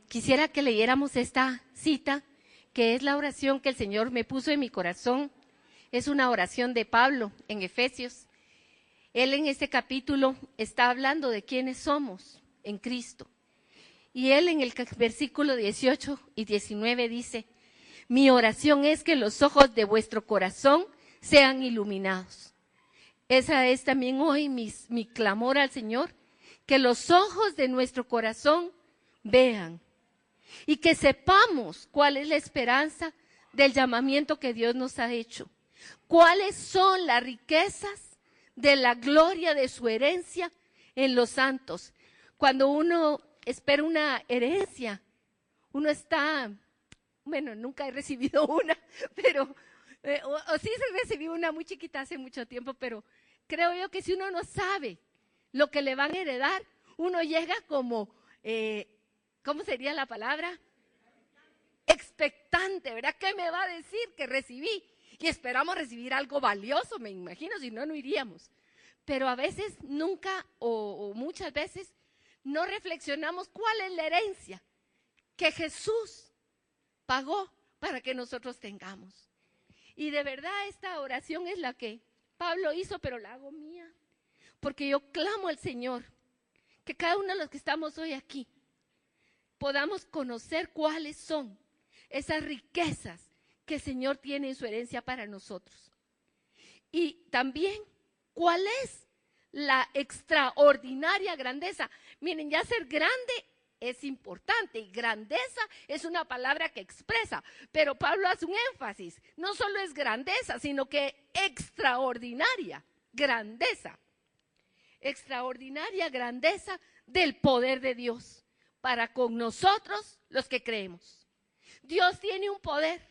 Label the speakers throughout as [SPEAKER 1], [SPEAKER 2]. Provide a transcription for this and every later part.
[SPEAKER 1] Quisiera que leyéramos esta cita, que es la oración que el Señor me puso en mi corazón. Es una oración de Pablo en Efesios. Él en este capítulo está hablando de quiénes somos en Cristo. Y él en el versículo 18 y 19 dice: mi oración es que los ojos de vuestro corazón sean iluminados. Esa es también hoy mi clamor al Señor, que los ojos de nuestro corazón vean y que sepamos cuál es la esperanza del llamamiento que Dios nos ha hecho, cuáles son las riquezas de la gloria de su herencia en los santos. Cuando uno espera una herencia, uno está, bueno, nunca he recibido una, pero, o sí recibí una muy chiquita hace mucho tiempo, pero creo yo que si uno no sabe lo que le van a heredar, uno llega como, ¿cómo sería la palabra? Expectante, ¿verdad? ¿Qué me va a decir que recibí? Y esperamos recibir algo valioso, me imagino, si no, no iríamos. Pero a veces nunca o muchas veces no reflexionamos cuál es la herencia que Jesús pagó para que nosotros tengamos. Y de verdad esta oración es la que Pablo hizo, pero la hago mía, porque yo clamo al Señor que cada uno de los que estamos hoy aquí podamos conocer cuáles son esas riquezas que el Señor tiene en su herencia para nosotros. Y también cuál es la extraordinaria grandeza. Miren, ya ser grande es importante y grandeza es una palabra que expresa, pero Pablo hace un énfasis, no solo es grandeza, sino que extraordinaria grandeza, extraordinaria grandeza del poder de Dios para con nosotros los que creemos. Dios tiene un poder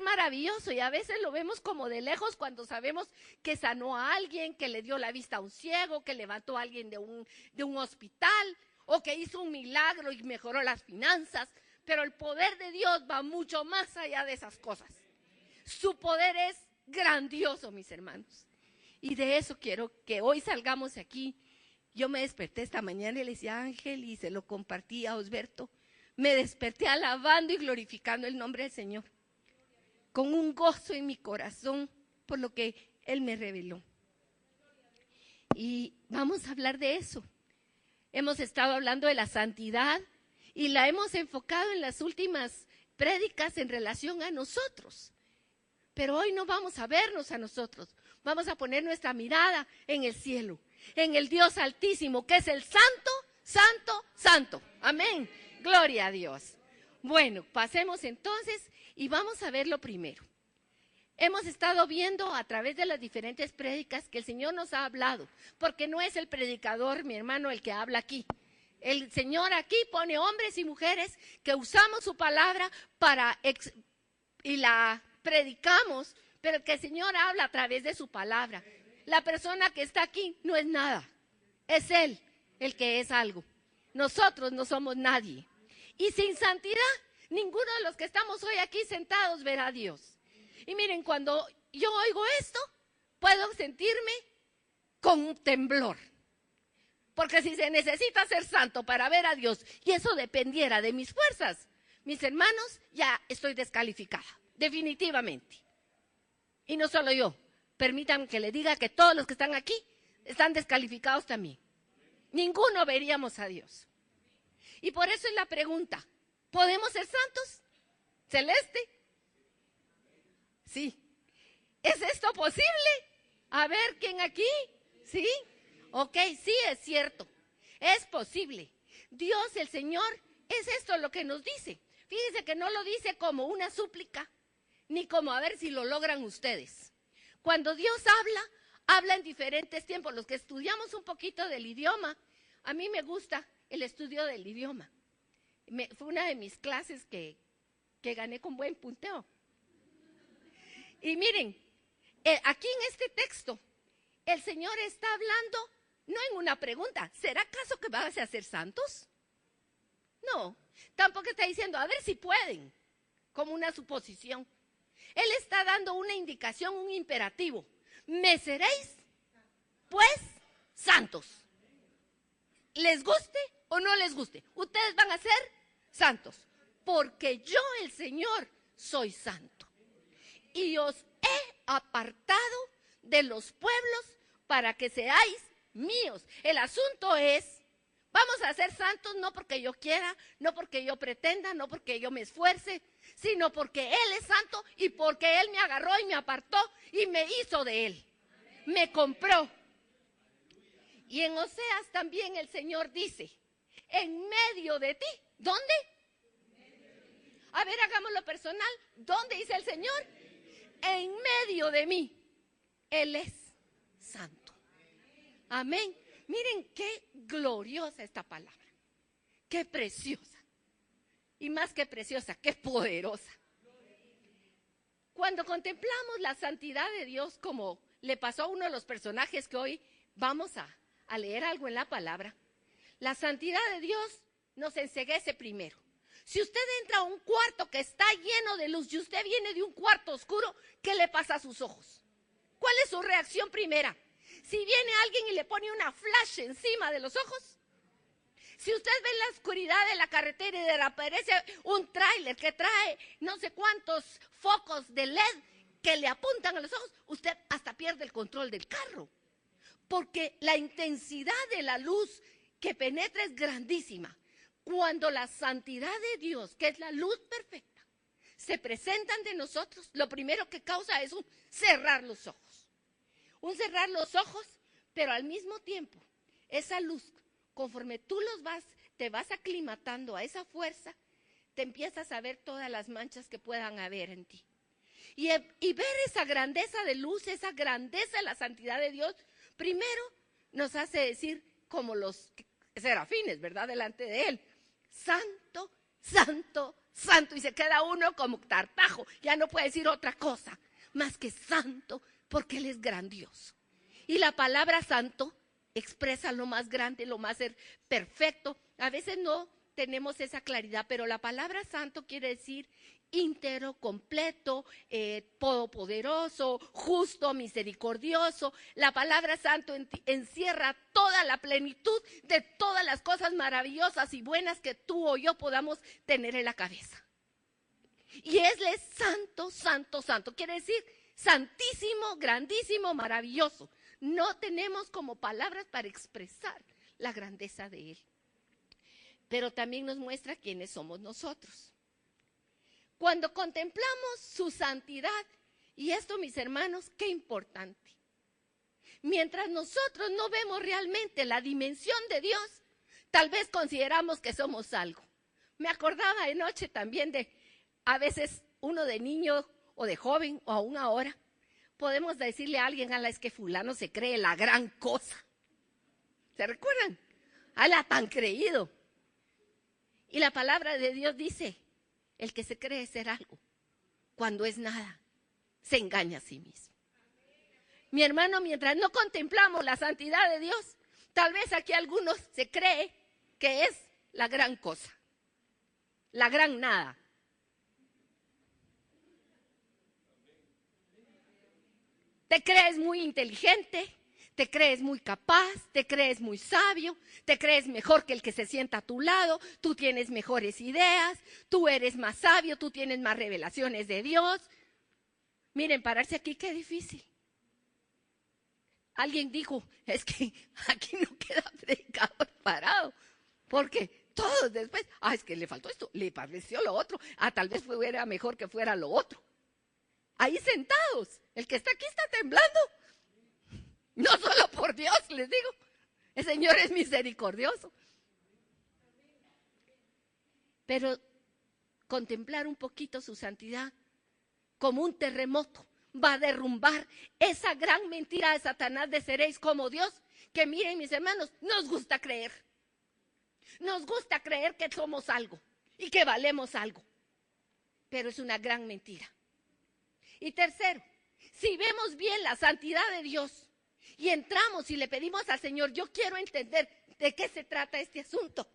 [SPEAKER 1] maravilloso y a veces lo vemos como de lejos cuando sabemos que sanó a alguien, que le dio la vista a un ciego, que levantó a alguien de un hospital, o que hizo un milagro y mejoró las finanzas, pero el poder de Dios va mucho más allá de esas cosas. Su poder es grandioso, mis hermanos, y de eso quiero que hoy salgamos de aquí. Yo me desperté esta mañana y le decía a Ángel y se lo compartí a Osberto, me desperté alabando y glorificando el nombre del Señor, con un gozo en mi corazón por lo que Él me reveló. Y vamos a hablar de eso. Hemos estado hablando de la santidad y la hemos enfocado en las últimas prédicas en relación a nosotros. Pero hoy no vamos a vernos a nosotros, vamos a poner nuestra mirada en el cielo, en el Dios Altísimo, que es el Santo, Santo, Santo. Amén. Gloria a Dios. Bueno, pasemos entonces y vamos a ver lo primero. Hemos estado viendo a través de las diferentes prédicas que el Señor nos ha hablado, porque no es el predicador, mi hermano, el que habla aquí. El Señor aquí pone hombres y mujeres que usamos su palabra y la predicamos, pero que el Señor habla a través de su palabra. La persona que está aquí no es nada, es Él el que es algo. Nosotros no somos nadie. Y sin santidad, ninguno de los que estamos hoy aquí sentados verá a Dios. Y miren, cuando yo oigo esto, puedo sentirme con un temblor. Porque si se necesita ser santo para ver a Dios y eso dependiera de mis fuerzas, mis hermanos, ya estoy descalificada, definitivamente. Y no solo yo, permítanme que le diga que todos los que están aquí están descalificados también. Ninguno veríamos a Dios. Y por eso es la pregunta, ¿podemos ser santos? ¿Celeste? Sí. ¿Es esto posible? A ver, ¿quién aquí? ¿Sí? Ok, sí es cierto. Es posible. Dios, el Señor, es esto lo que nos dice. Fíjense que no lo dice como una súplica, ni como a ver si lo logran ustedes. Cuando Dios habla en diferentes tiempos. Los que estudiamos un poquito del idioma, a mí me gusta el estudio del idioma. Fue una de mis clases que gané con buen punteo. Y miren, aquí en este texto, el Señor está hablando, no en una pregunta, ¿será acaso que van a ser santos? No, tampoco está diciendo, a ver si pueden, como una suposición. Él está dando una indicación, un imperativo. ¿Me seréis, pues, santos? les guste o no les guste, ustedes van a ser santos, porque yo, el Señor, soy santo. Y os he apartado de los pueblos para que seáis míos. El asunto es, vamos a ser santos no porque yo quiera, no porque yo pretenda, no porque yo me esfuerce, sino porque Él es santo y porque Él me agarró y me apartó y me hizo de Él. Me compró. Y en Oseas también el Señor dice, en medio de ti, ¿dónde? A ver, hagámoslo personal. ¿Dónde dice el Señor? En medio de mí. Él es santo. Amén. Miren qué gloriosa esta palabra. Qué preciosa. Y más que preciosa, qué poderosa. Cuando contemplamos la santidad de Dios, como le pasó a uno de los personajes que hoy vamos a leer algo en la palabra, la santidad de Dios nos enceguece primero. Si usted entra a un cuarto que está lleno de luz y usted viene de un cuarto oscuro, ¿qué le pasa a sus ojos? ¿Cuál es su reacción primera? Si viene alguien y le pone una flash encima de los ojos, si usted ve en la oscuridad de la carretera y de repente aparece un tráiler que trae no sé cuántos focos de LED que le apuntan a los ojos, usted hasta pierde el control del carro. Porque la intensidad de la luz que penetra es grandísima. Cuando la santidad de Dios, que es la luz perfecta, se presenta ante nosotros, lo primero que causa es un cerrar los ojos. Un cerrar los ojos, pero al mismo tiempo, esa luz, conforme tú te vas aclimatando a esa fuerza, te empiezas a ver todas las manchas que puedan haber en ti. Y ver esa grandeza de luz, esa grandeza de la santidad de Dios, primero nos hace decir como los serafines, ¿verdad? Delante de Él, santo, santo, santo. Y se queda uno como tartajo, ya no puede decir otra cosa más que santo, porque Él es grandioso. Y la palabra santo expresa lo más grande, lo más perfecto. A veces no tenemos esa claridad, pero la palabra santo quiere decir íntegro, completo, todopoderoso, justo, misericordioso. La palabra santo encierra toda la plenitud de todas las cosas maravillosas y buenas que tú o yo podamos tener en la cabeza. Y Él es santo, santo, santo. Quiere decir santísimo, grandísimo, maravilloso. No tenemos como palabras para expresar la grandeza de Él. Pero también nos muestra quiénes somos nosotros. Cuando contemplamos su santidad, y esto, mis hermanos, qué importante. Mientras nosotros no vemos realmente la dimensión de Dios, tal vez consideramos que somos algo. Me acordaba anoche también de, a veces uno de niño o de joven, o aún ahora, podemos decirle a alguien, es que fulano se cree la gran cosa. ¿Se recuerdan? La tan creído. Y la palabra de Dios dice, el que se cree ser algo, cuando es nada, se engaña a sí mismo. Mi hermano, mientras no contemplamos la santidad de Dios, tal vez aquí algunos se cree que es la gran cosa, la gran nada. Te crees muy inteligente, te crees muy capaz, te crees muy sabio, te crees mejor que el que se sienta a tu lado, tú tienes mejores ideas, tú eres más sabio, tú tienes más revelaciones de Dios. Miren, pararse aquí qué difícil. Alguien dijo, es que aquí no queda predicador parado, porque todos después, es que le faltó esto, le pareció lo otro, tal vez fuera mejor que fuera lo otro. Ahí sentados, el que está aquí está temblando. No solo por Dios, les digo, el Señor es misericordioso. Pero contemplar un poquito su santidad como un terremoto va a derrumbar esa gran mentira de Satanás de seréis como Dios, que miren, mis hermanos, nos gusta creer. Nos gusta creer que somos algo y que valemos algo, pero es una gran mentira. Y tercero, si vemos bien la santidad de Dios y entramos y le pedimos al Señor, yo quiero entender de qué se trata este asunto,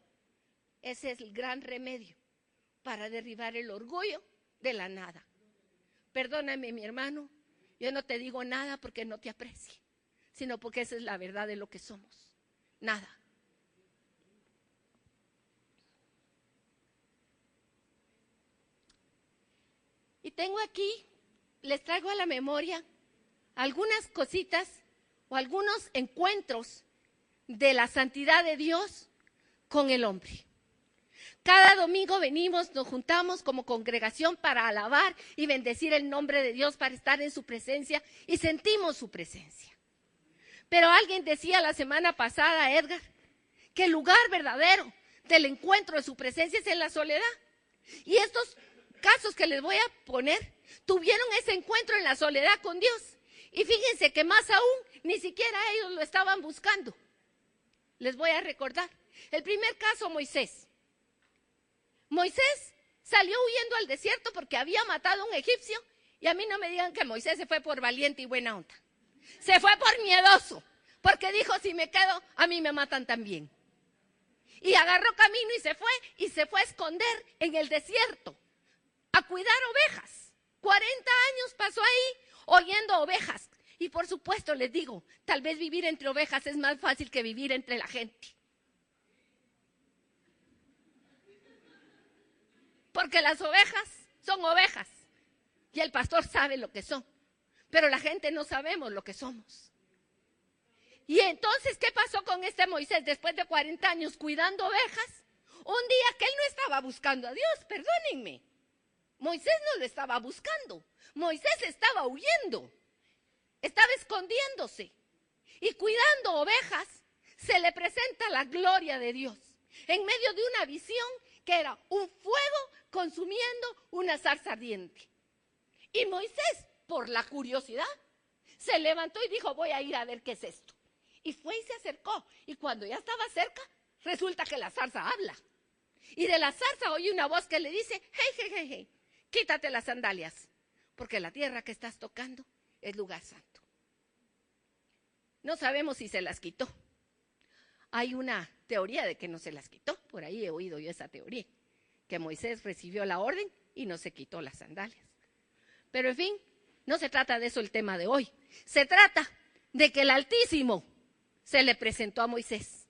[SPEAKER 1] ese es el gran remedio para derribar el orgullo de la nada. Perdóname, mi hermano, yo no te digo nada porque no te aprecie, sino porque esa es la verdad de lo que somos, nada. tengo aquí, les traigo a la memoria algunas cositas o algunos encuentros de la santidad de Dios con el hombre. Cada domingo venimos, nos juntamos como congregación para alabar y bendecir el nombre de Dios, para estar en su presencia y sentimos su presencia. Pero alguien decía la semana pasada, Edgar, que el lugar verdadero del encuentro de su presencia es en la soledad. Y estos casos que les voy a poner tuvieron ese encuentro en la soledad con Dios. Y fíjense que más aún, ni siquiera ellos lo estaban buscando. Les voy a recordar. El primer caso, Moisés. Moisés salió huyendo al desierto porque había matado a un egipcio. Y a mí no me digan que Moisés se fue por valiente y buena onda. Se fue por miedoso, porque dijo, si me quedo, a mí me matan también. Y agarró camino y se fue a esconder en el desierto, a cuidar ovejas. 40 años pasó ahí oyendo ovejas. Y por supuesto les digo, tal vez vivir entre ovejas es más fácil que vivir entre la gente. Porque las ovejas son ovejas y el pastor sabe lo que son, pero la gente no sabemos lo que somos. Y entonces, ¿qué pasó con este Moisés después de 40 años cuidando ovejas? Un día que él no estaba buscando a Dios, perdónenme. Moisés no lo estaba buscando. Moisés estaba huyendo. Estaba escondiéndose. Y cuidando ovejas, se le presenta la gloria de Dios. En medio de una visión que era un fuego consumiendo una zarza ardiente. Y Moisés, por la curiosidad, se levantó y dijo, voy a ir a ver qué es esto. Y fue y se acercó. Y cuando ya estaba cerca, resulta que la zarza habla. Y de la zarza oye una voz que le dice, hey, quítate las sandalias, porque la tierra que estás tocando es lugar santo. No sabemos si se las quitó. Hay una teoría de que no se las quitó. Por ahí he oído yo esa teoría, que Moisés recibió la orden y no se quitó las sandalias. Pero en fin, no se trata de eso el tema de hoy. Se trata de que el Altísimo se le presentó a Moisés.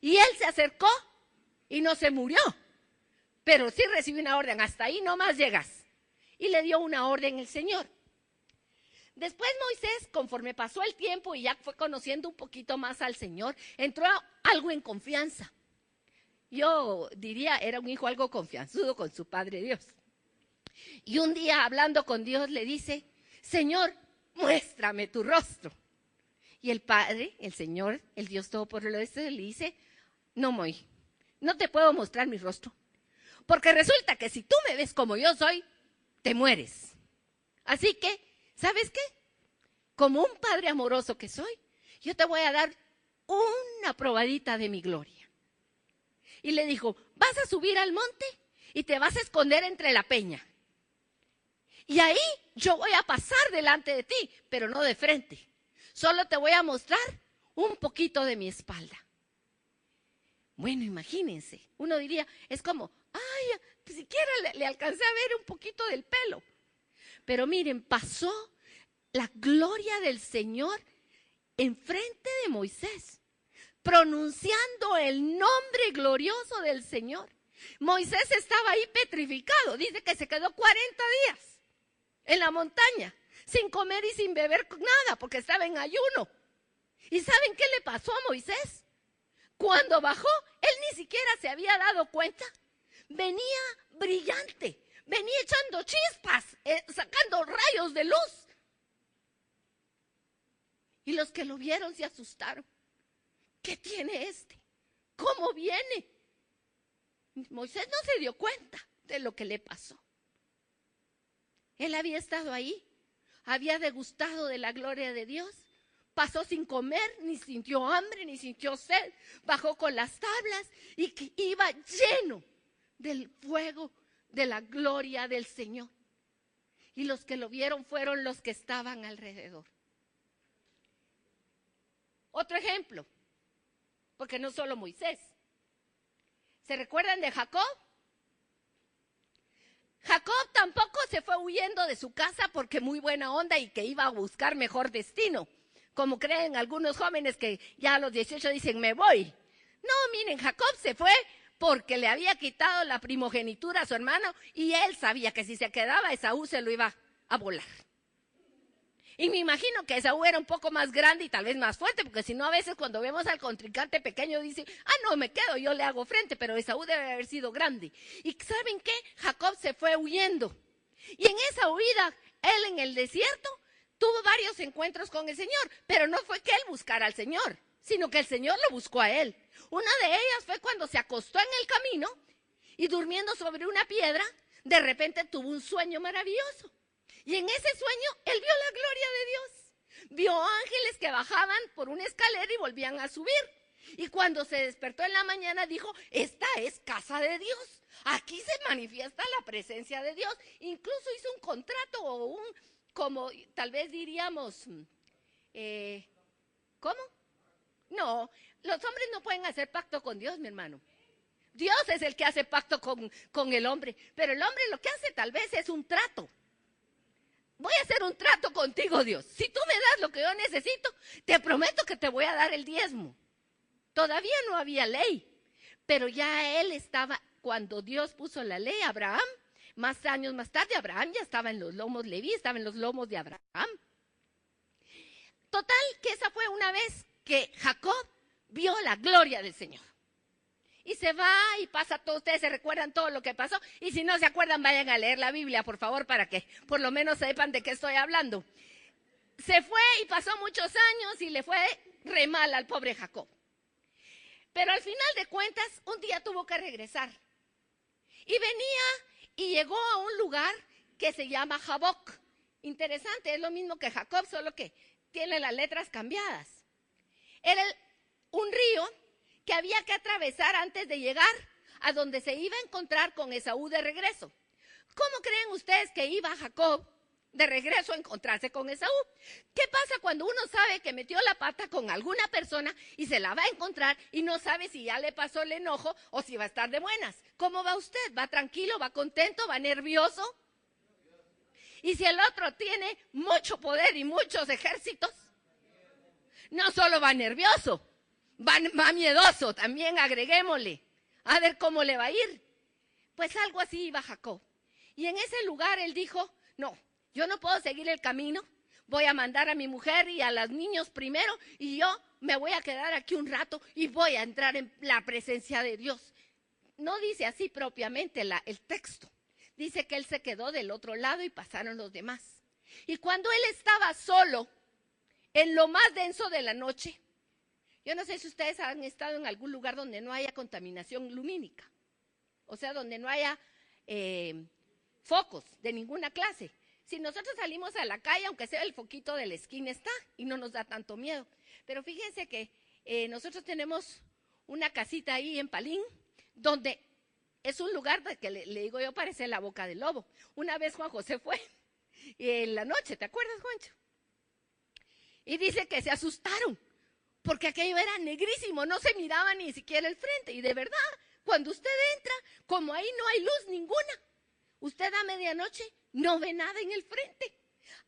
[SPEAKER 1] Y él se acercó y no se murió. Pero sí recibió una orden, hasta ahí no más llegas. Y le dio una orden el Señor. Después Moisés, conforme pasó el tiempo y ya fue conociendo un poquito más al Señor, entró algo en confianza. Yo diría, era un hijo algo confianzudo con su Padre Dios. Y un día hablando con Dios le dice, Señor, muéstrame tu rostro. Y el Padre, el Señor, el Dios Todopoderoso, le dice, no, Moy, no te puedo mostrar mi rostro. Porque resulta que si tú me ves como yo soy, te mueres. Así que, ¿sabes qué? Como un Padre amoroso que soy, yo te voy a dar una probadita de mi gloria. Y le dijo, vas a subir al monte y te vas a esconder entre la peña. Y ahí yo voy a pasar delante de ti, pero no de frente. Solo te voy a mostrar un poquito de mi espalda. Bueno, imagínense, uno diría, es como, ay, siquiera le alcancé a ver un poquito del pelo. Pero miren, pasó la gloria del Señor enfrente de Moisés, pronunciando el nombre glorioso del Señor. Moisés estaba ahí petrificado, dice que se quedó 40 días en la montaña, sin comer y sin beber nada, porque estaba en ayuno. ¿Y saben qué le pasó a Moisés? Cuando bajó, él ni siquiera se había dado cuenta. Venía brillante, venía echando chispas, sacando rayos de luz. Y los que lo vieron se asustaron. ¿Qué tiene este? ¿Cómo viene? Moisés no se dio cuenta de lo que le pasó. Él había estado ahí, había degustado de la gloria de Dios, pasó sin comer, ni sintió hambre, ni sintió sed, bajó con las tablas y que iba lleno del fuego de la gloria del Señor. Y los que lo vieron fueron los que estaban alrededor. Otro ejemplo, porque no solo Moisés. ¿Se recuerdan de Jacob? Jacob tampoco se fue huyendo de su casa porque muy buena onda y que iba a buscar mejor destino, como creen algunos jóvenes que ya a los 18 dicen me voy. No, miren, Jacob se fue porque le había quitado la primogenitura a su hermano y él sabía que si se quedaba Esaú se lo iba a volar. Y me imagino que Esaú era un poco más grande y tal vez más fuerte, porque si no a veces cuando vemos al contrincante pequeño dice, no, me quedo, yo le hago frente, pero Esaú debe haber sido grande. ¿Y saben qué? Jacob se fue huyendo. Y en esa huida, él en el desierto tuvo varios encuentros con el Señor, pero no fue que él buscara al Señor, sino que el Señor lo buscó a él. Una de ellas fue cuando se acostó en el camino y durmiendo sobre una piedra, de repente tuvo un sueño maravilloso. Y en ese sueño, él vio la gloria de Dios. Vio ángeles que bajaban por una escalera y volvían a subir. Y cuando se despertó en la mañana dijo, esta es casa de Dios. Aquí se manifiesta la presencia de Dios. Incluso hizo un contrato o como tal vez diríamos, ¿cómo? No, los hombres no pueden hacer pacto con Dios, mi hermano. Dios es el que hace pacto con el hombre. Pero el hombre lo que hace tal vez es un trato. Voy a hacer un trato contigo, Dios. Si tú me das lo que yo necesito, te prometo que te voy a dar el diezmo. Todavía no había ley, pero ya él estaba, cuando Dios puso la ley a Abraham, más años más tarde, Abraham ya estaba en los lomos, Leví estaba en los lomos de Abraham. Total, que esa fue una vez que Jacob vio la gloria del Señor. Y se va y pasa todo, ustedes se recuerdan todo lo que pasó, y si no se acuerdan vayan a leer la Biblia, por favor, para que por lo menos sepan de qué estoy hablando. Se fue y pasó muchos años y le fue re mal al pobre Jacob. Pero al final de cuentas, un día tuvo que regresar. Y venía y llegó a un lugar que se llama Jaboc. Interesante, es lo mismo que Jacob, solo que tiene las letras cambiadas. Era un río que había que atravesar antes de llegar a donde se iba a encontrar con Esaú de regreso. ¿Cómo creen ustedes que iba Jacob de regreso a encontrarse con Esaú? ¿Qué pasa cuando uno sabe que metió la pata con alguna persona y se la va a encontrar y no sabe si ya le pasó el enojo o si va a estar de buenas? ¿Cómo va usted? ¿Va tranquilo? ¿Va contento? ¿Va nervioso? Y si el otro tiene mucho poder y muchos ejércitos, no solo va nervioso, va miedoso, también agreguémosle, a ver cómo le va a ir. Pues algo así iba Jacob. Y en ese lugar él dijo, no, yo no puedo seguir el camino, voy a mandar a mi mujer y a los niños primero y yo me voy a quedar aquí un rato y voy a entrar en la presencia de Dios. No dice así propiamente el texto, dice que él se quedó del otro lado y pasaron los demás. Y cuando él estaba solo, en lo más denso de la noche, yo no sé si ustedes han estado en algún lugar donde no haya contaminación lumínica, o sea, donde no haya focos de ninguna clase. Si nosotros salimos a la calle, aunque sea el foquito de la esquina está y no nos da tanto miedo. Pero fíjense que nosotros tenemos una casita ahí en Palín, donde es un lugar que le digo yo parece la boca del lobo. Una vez Juan José fue en la noche, ¿te acuerdas, Juancho? Y dice que se asustaron, porque aquello era negrísimo, no se miraba ni siquiera el frente. Y de verdad, cuando usted entra, como ahí no hay luz ninguna, usted a medianoche no ve nada en el frente.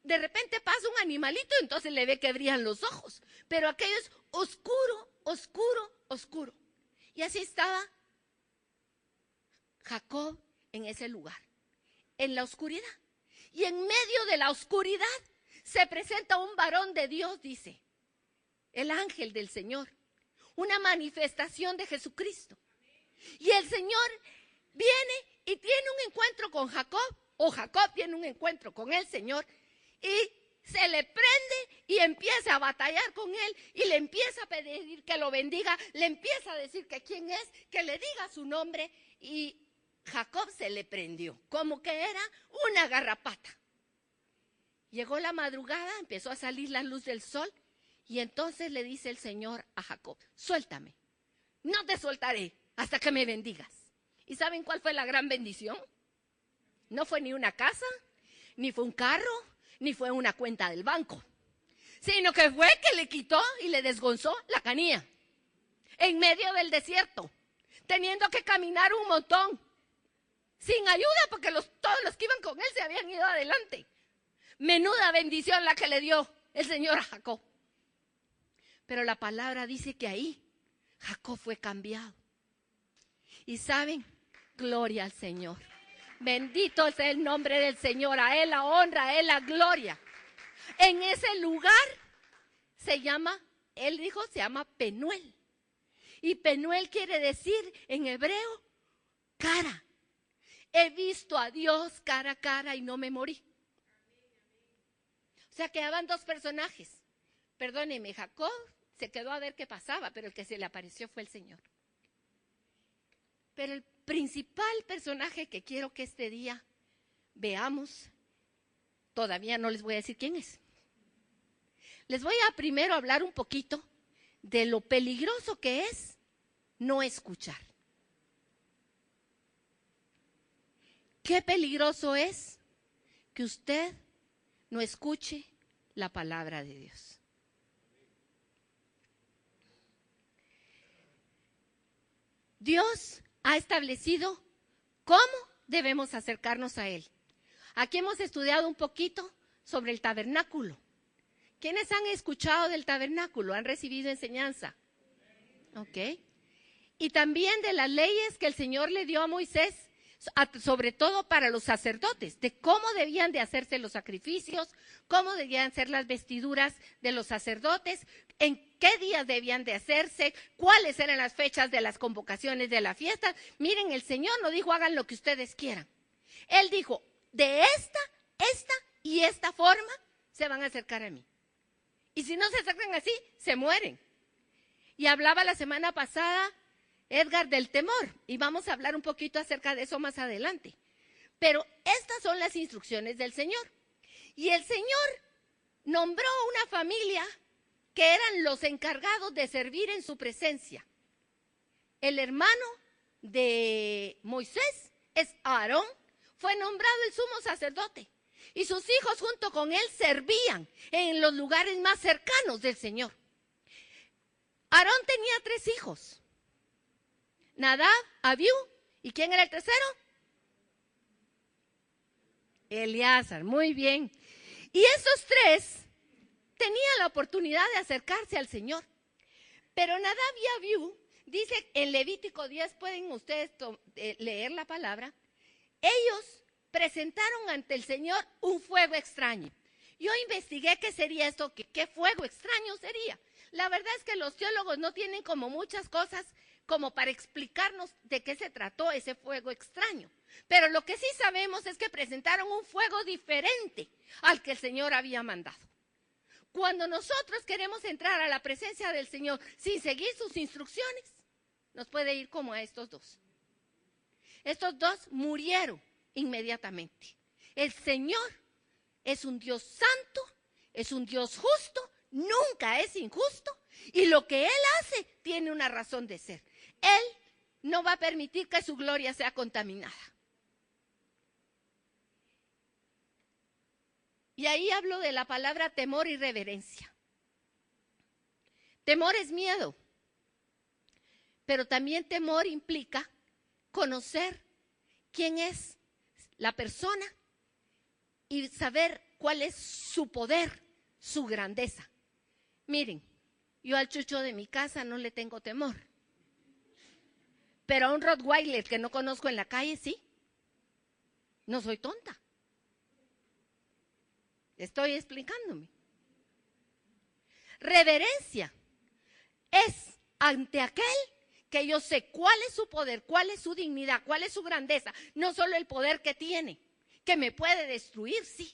[SPEAKER 1] De repente pasa un animalito, entonces le ve que brillan los ojos. Pero aquello es oscuro, oscuro, oscuro. Y así estaba Jacob en ese lugar, en la oscuridad. Y en medio de la oscuridad se presenta un varón de Dios, dice, el ángel del Señor, una manifestación de Jesucristo. Y el Señor viene y tiene un encuentro con Jacob, o Jacob tiene un encuentro con el Señor, y se le prende y empieza a batallar con él, y le empieza a pedir que lo bendiga, le empieza a decir que quién es, que le diga su nombre, y Jacob se le prendió, como que era una garrapata. Llegó la madrugada, empezó a salir la luz del sol, y entonces le dice el Señor a Jacob, suéltame, no te soltaré hasta que me bendigas. ¿Y saben cuál fue la gran bendición? No fue ni una casa, ni fue un carro, ni fue una cuenta del banco, sino que fue que le quitó y le desgonzó la canilla en medio del desierto, teniendo que caminar un montón, sin ayuda, porque todos los que iban con él se habían ido adelante. Menuda bendición la que le dio el Señor a Jacob. Pero la palabra dice que ahí Jacob fue cambiado. Y saben, gloria al Señor. Bendito sea el nombre del Señor, a Él la honra, a Él la gloria. En ese lugar él dijo, se llama Penuel. Y Penuel quiere decir en hebreo, cara. He visto a Dios cara a cara y no me morí. O sea, quedaban dos personajes. Perdóneme, Jacob se quedó a ver qué pasaba, pero el que se le apareció fue el Señor. Pero el principal personaje que quiero que este día veamos, todavía no les voy a decir quién es. Les voy a primero hablar un poquito de lo peligroso que es no escuchar. Qué peligroso es que usted no escuche la palabra de Dios. Dios ha establecido cómo debemos acercarnos a Él. Aquí hemos estudiado un poquito sobre el tabernáculo. ¿Quiénes han escuchado del tabernáculo? ¿Han recibido enseñanza? Ok. Y también de las leyes que el Señor le dio a Moisés, sobre todo para los sacerdotes, de cómo debían de hacerse los sacrificios, cómo debían ser las vestiduras de los sacerdotes, en qué días debían de hacerse, cuáles eran las fechas de las convocaciones de la fiesta. Miren, el Señor no dijo hagan lo que ustedes quieran. Él dijo, de esta y esta forma se van a acercar a mí. Y si no se acercan así, se mueren. Y hablaba la semana pasada Edgar del temor, y vamos a hablar un poquito acerca de eso más adelante. Pero estas son las instrucciones del Señor. Y el Señor nombró una familia que eran los encargados de servir en su presencia. El hermano de Moisés es Aarón, fue nombrado el sumo sacerdote. Y sus hijos junto con él servían en los lugares más cercanos del Señor. Aarón tenía 3 hijos. Nadab, Abiú, ¿y quién era el tercero? Eleazar, muy bien. Y esos 3 tenían la oportunidad de acercarse al Señor. Pero Nadab y Abiú, dice en Levítico 10, pueden ustedes leer la palabra, ellos presentaron ante el Señor un fuego extraño. Yo investigué qué sería esto, qué fuego extraño sería. La verdad es que los teólogos no tienen como muchas cosas como para explicarnos de qué se trató ese fuego extraño. Pero lo que sí sabemos es que presentaron un fuego diferente al que el Señor había mandado. Cuando nosotros queremos entrar a la presencia del Señor sin seguir sus instrucciones, nos puede ir como a estos 2. Estos 2 murieron inmediatamente. El Señor es un Dios santo, es un Dios justo, nunca es injusto, y lo que Él hace tiene una razón de ser. Él no va a permitir que su gloria sea contaminada. Y ahí hablo de la palabra temor y reverencia. Temor es miedo, pero también temor implica conocer quién es la persona y saber cuál es su poder, su grandeza. Miren, yo al chucho de mi casa no le tengo temor, pero a un Rottweiler que no conozco en la calle, sí. No soy tonta. Estoy explicándome. Reverencia es ante aquel que yo sé cuál es su poder, cuál es su dignidad, cuál es su grandeza. No solo el poder que tiene, que me puede destruir, sí.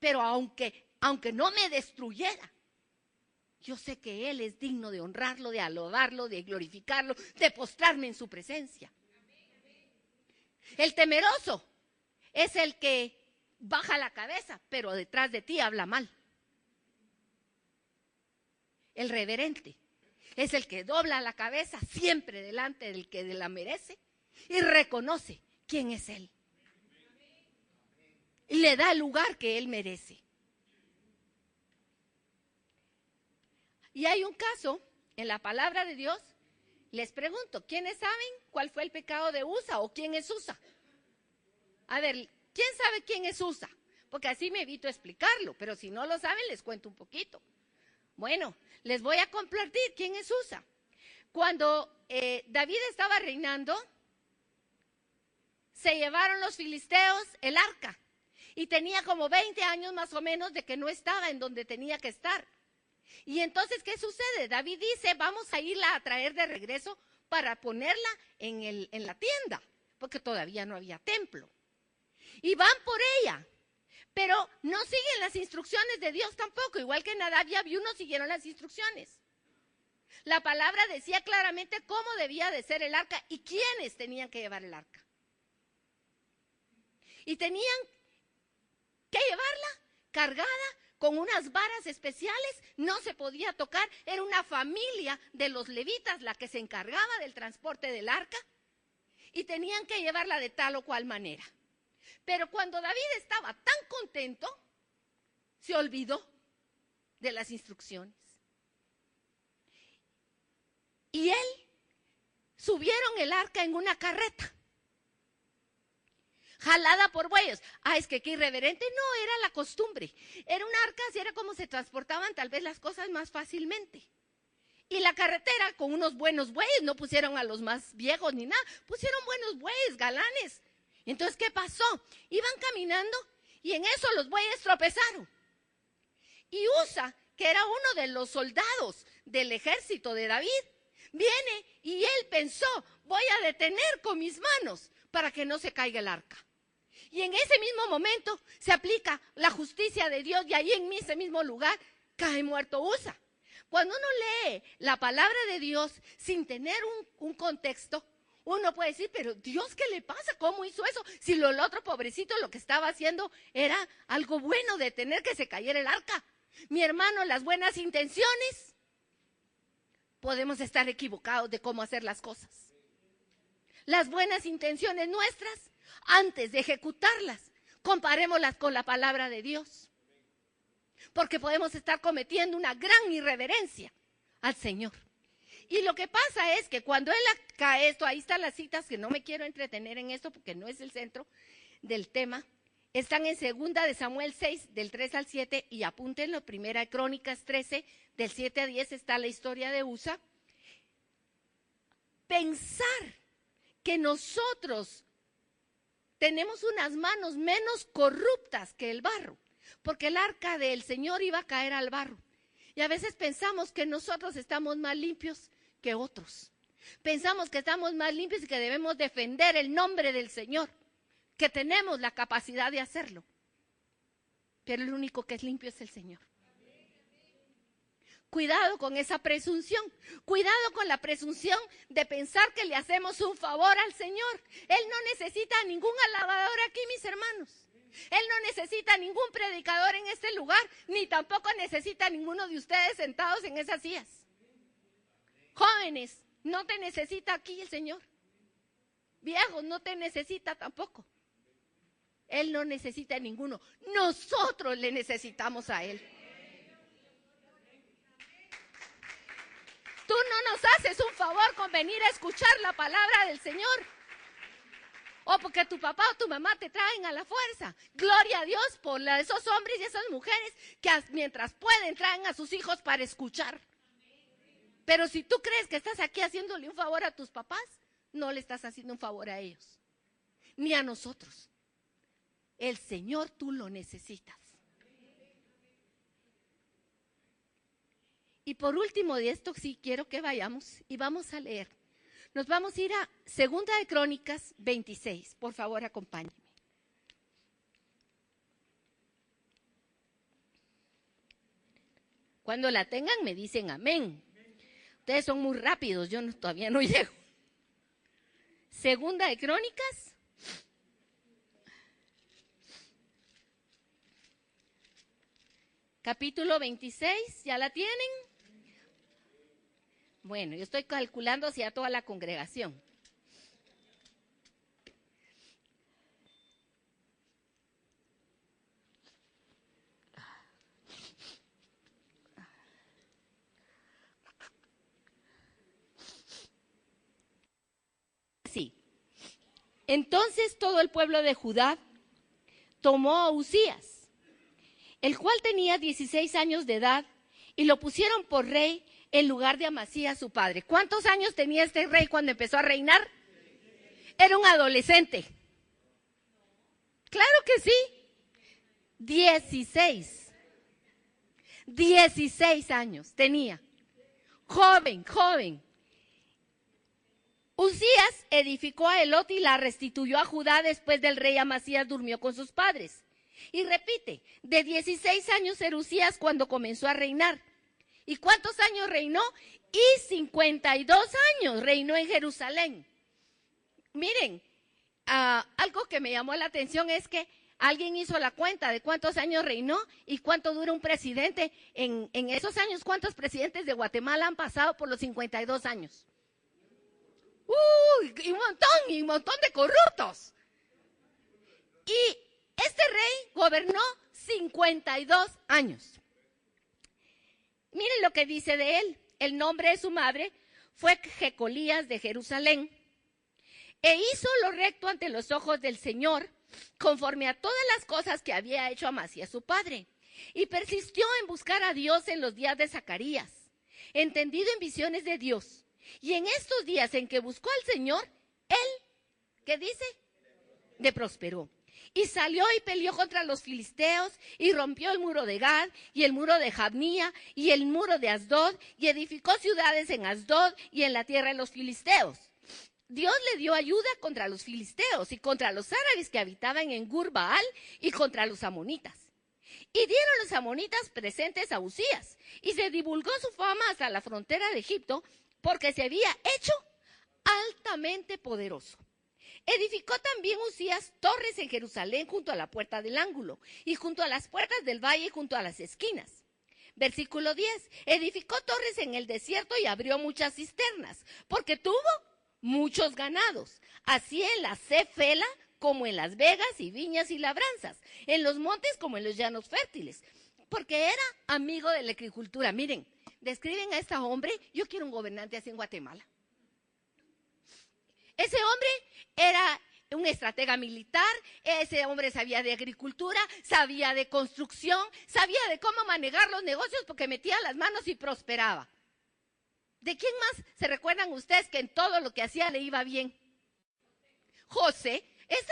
[SPEAKER 1] Pero aunque no me destruyera, yo sé que Él es digno de honrarlo, de alabarlo, de glorificarlo, de postrarme en su presencia. El temeroso es el que baja la cabeza, pero detrás de ti habla mal. El reverente es el que dobla la cabeza siempre delante del que la merece y reconoce quién es Él. Y le da el lugar que Él merece. Y hay un caso en la palabra de Dios. Les pregunto, ¿quiénes saben cuál fue el pecado de Usa o quién es Usa? A ver, ¿quién sabe quién es Usa? Porque así me evito explicarlo, pero si no lo saben les cuento un poquito. Bueno, les voy a compartir quién es Usa. Cuando David estaba reinando, se llevaron los filisteos el arca. Y tenía como 20 años más o menos de que no estaba en donde tenía que estar. Y entonces, ¿qué sucede? David dice, vamos a irla a traer de regreso para ponerla en la tienda, porque todavía no había templo. Y van por ella, pero no siguen las instrucciones de Dios tampoco, igual que Nadab y Abiú no siguieron las instrucciones. La palabra decía claramente cómo debía de ser el arca y quiénes tenían que llevar el arca. Y tenían que llevarla cargada con unas varas especiales, no se podía tocar, era una familia de los levitas la que se encargaba del transporte del arca y tenían que llevarla de tal o cual manera. Pero cuando David estaba tan contento, se olvidó de las instrucciones. Y él subieron el arca en una carreta, jalada por bueyes. Es que qué irreverente, no, era la costumbre. Era un arca, así era como se transportaban tal vez las cosas más fácilmente. Y la carretera con unos buenos bueyes, no pusieron a los más viejos ni nada, pusieron buenos bueyes, galanes. Entonces, ¿qué pasó? Iban caminando y en eso los bueyes tropezaron. Y Usa, que era uno de los soldados del ejército de David, viene y él pensó, voy a detener con mis manos para que no se caiga el arca. Y en ese mismo momento se aplica la justicia de Dios y ahí en ese mismo lugar cae muerto Usa. Cuando uno lee la palabra de Dios sin tener un contexto, uno puede decir, pero Dios, ¿qué le pasa? ¿Cómo hizo eso? Si el otro pobrecito lo que estaba haciendo era algo bueno, de tener que se cayera el arca. Mi hermano, las buenas intenciones, podemos estar equivocados de cómo hacer las cosas. Las buenas intenciones nuestras, antes de ejecutarlas, comparémoslas con la palabra de Dios. Porque podemos estar cometiendo una gran irreverencia al Señor. Y lo que pasa es que cuando él cae esto, ahí están las citas, que no me quiero entretener en esto porque no es el centro del tema, están en 2 de Samuel 6, del 3 al 7, y apúntenlo, 1 de Crónicas 13, del 7 a 10 está la historia de Usa. Pensar que nosotros tenemos unas manos menos corruptas que el barro, porque el arca del Señor iba a caer al barro. Y a veces pensamos que nosotros estamos más limpios que otros. Pensamos que estamos más limpios y que debemos defender el nombre del Señor, que tenemos la capacidad de hacerlo. Pero el único que es limpio es el Señor. Cuidado con esa presunción, cuidado con la presunción de pensar que le hacemos un favor al Señor. Él no necesita ningún alabador aquí, mis hermanos. Él no necesita ningún predicador en este lugar, ni tampoco necesita ninguno de ustedes sentados en esas sillas. Jóvenes, no te necesita aquí el Señor. Viejos, no te necesita tampoco. Él no necesita a ninguno. Nosotros le necesitamos a Él. Tú no nos haces un favor con venir a escuchar la palabra del Señor. O porque tu papá o tu mamá te traen a la fuerza. Gloria a Dios por esos hombres y esas mujeres que mientras pueden traen a sus hijos para escuchar. Pero si tú crees que estás aquí haciéndole un favor a tus papás, no le estás haciendo un favor a ellos, ni a nosotros. El Señor tú lo necesitas. Y por último de esto sí quiero que vayamos y vamos a leer. Nos vamos a ir a 2 de Crónicas 26. Por favor, acompáñenme. Cuando la tengan me dicen amén. Ustedes son muy rápidos, yo todavía no llego. 2 de Crónicas. Capítulo 26, ¿ya la tienen? Bueno, yo estoy calculando hacia toda la congregación. Sí. Entonces todo el pueblo de Judá tomó a Uzías, el cual tenía 16 años de edad, y lo pusieron por rey en lugar de Amasías su padre. ¿Cuántos años tenía este rey cuando empezó a reinar? Era un adolescente. Claro que sí. 16 años tenía. Joven. Uzías edificó a Elot y la restituyó a Judá después del rey Amasías durmió con sus padres. Y repite, de 16 años era Uzías cuando comenzó a reinar. ¿Y cuántos años reinó? Y 52 años reinó en Jerusalén. Miren, algo que me llamó la atención es que alguien hizo la cuenta de cuántos años reinó y cuánto dura un presidente. En esos años, ¿cuántos presidentes de Guatemala han pasado por los 52 años? Y un montón de corruptos. Y este rey gobernó 52 años. Miren lo que dice de él. El nombre de su madre fue Jecolías de Jerusalén. E hizo lo recto ante los ojos del Señor, conforme a todas las cosas que había hecho Amasías su padre. Y persistió en buscar a Dios en los días de Zacarías, entendido en visiones de Dios. Y en estos días en que buscó al Señor, él, ¿qué dice? Le prosperó. Y salió y peleó contra los filisteos y rompió el muro de Gad y el muro de Jabnía y el muro de Asdod y edificó ciudades en Asdod y en la tierra de los filisteos. Dios le dio ayuda contra los filisteos y contra los árabes que habitaban en Gur-Baal y contra los amonitas. Y dieron los amonitas presentes a Uzías y se divulgó su fama hasta la frontera de Egipto porque se había hecho altamente poderoso. Edificó también Uzías torres en Jerusalén junto a la puerta del ángulo y junto a las puertas del valle y junto a las esquinas. Versículo 10. Edificó torres en el desierto y abrió muchas cisternas porque tuvo muchos ganados, así en la Cefela como en las vegas y viñas y labranzas, en los montes como en los llanos fértiles, porque era amigo de la agricultura. Miren, describen a este hombre, yo quiero un gobernante así en Guatemala. Ese hombre era un estratega militar, ese hombre sabía de agricultura, sabía de construcción, sabía de cómo manejar los negocios porque metía las manos y prosperaba. ¿De quién más se recuerdan ustedes que en todo lo que hacía le iba bien? José,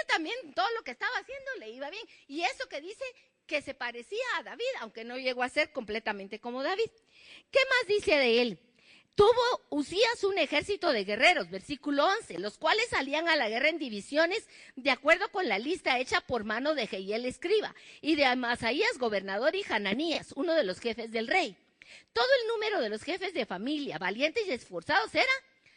[SPEAKER 1] también todo lo que estaba haciendo le iba bien. Y eso que dice que se parecía a David, aunque no llegó a ser completamente como David. ¿Qué más dice de él? Tuvo Uzías un ejército de guerreros, versículo 11, los cuales salían a la guerra en divisiones de acuerdo con la lista hecha por mano de Jehiel escriba y de Amasaías gobernador y Hananías, uno de los jefes del rey. Todo el número de los jefes de familia, valientes y esforzados, era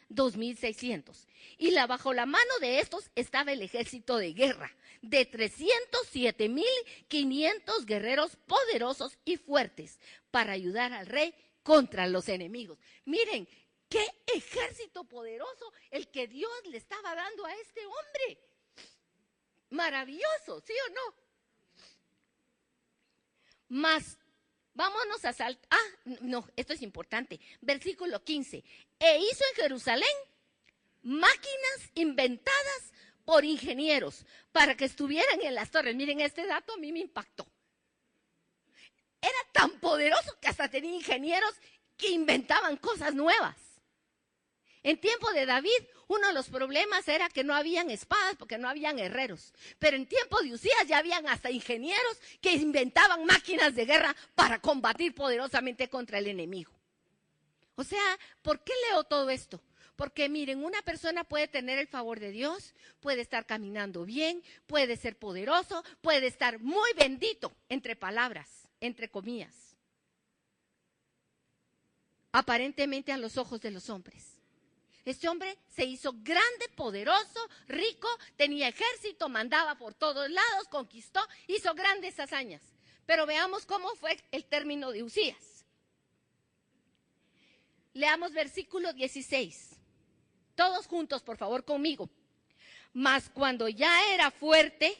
[SPEAKER 1] 2,600. Y bajo la mano de estos estaba el ejército de guerra, de 307,500 guerreros poderosos y fuertes, para ayudar al rey contra los enemigos. Miren, qué ejército poderoso el que Dios le estaba dando a este hombre. Maravilloso, ¿sí o no? Más. Vámonos a saltar. No, esto es importante. Versículo 15. E hizo en Jerusalén máquinas inventadas por ingenieros para que estuvieran en las torres. Miren, este dato a mí me impactó. Era tan poderoso que hasta tenía ingenieros que inventaban cosas nuevas. En tiempo de David, uno de los problemas era que no habían espadas porque no habían herreros. Pero en tiempo de Uzías ya habían hasta ingenieros que inventaban máquinas de guerra para combatir poderosamente contra el enemigo. O sea, ¿por qué leo todo esto? Porque miren, una persona puede tener el favor de Dios, puede estar caminando bien, puede ser poderoso, puede estar muy bendito, entre palabras, entre comillas, aparentemente a los ojos de los hombres. Este hombre se hizo grande, poderoso, rico, tenía ejército, mandaba por todos lados, conquistó, hizo grandes hazañas. Pero veamos cómo fue el término de Uzías. Leamos versículo 16. Todos juntos, por favor, conmigo. Mas cuando ya era fuerte,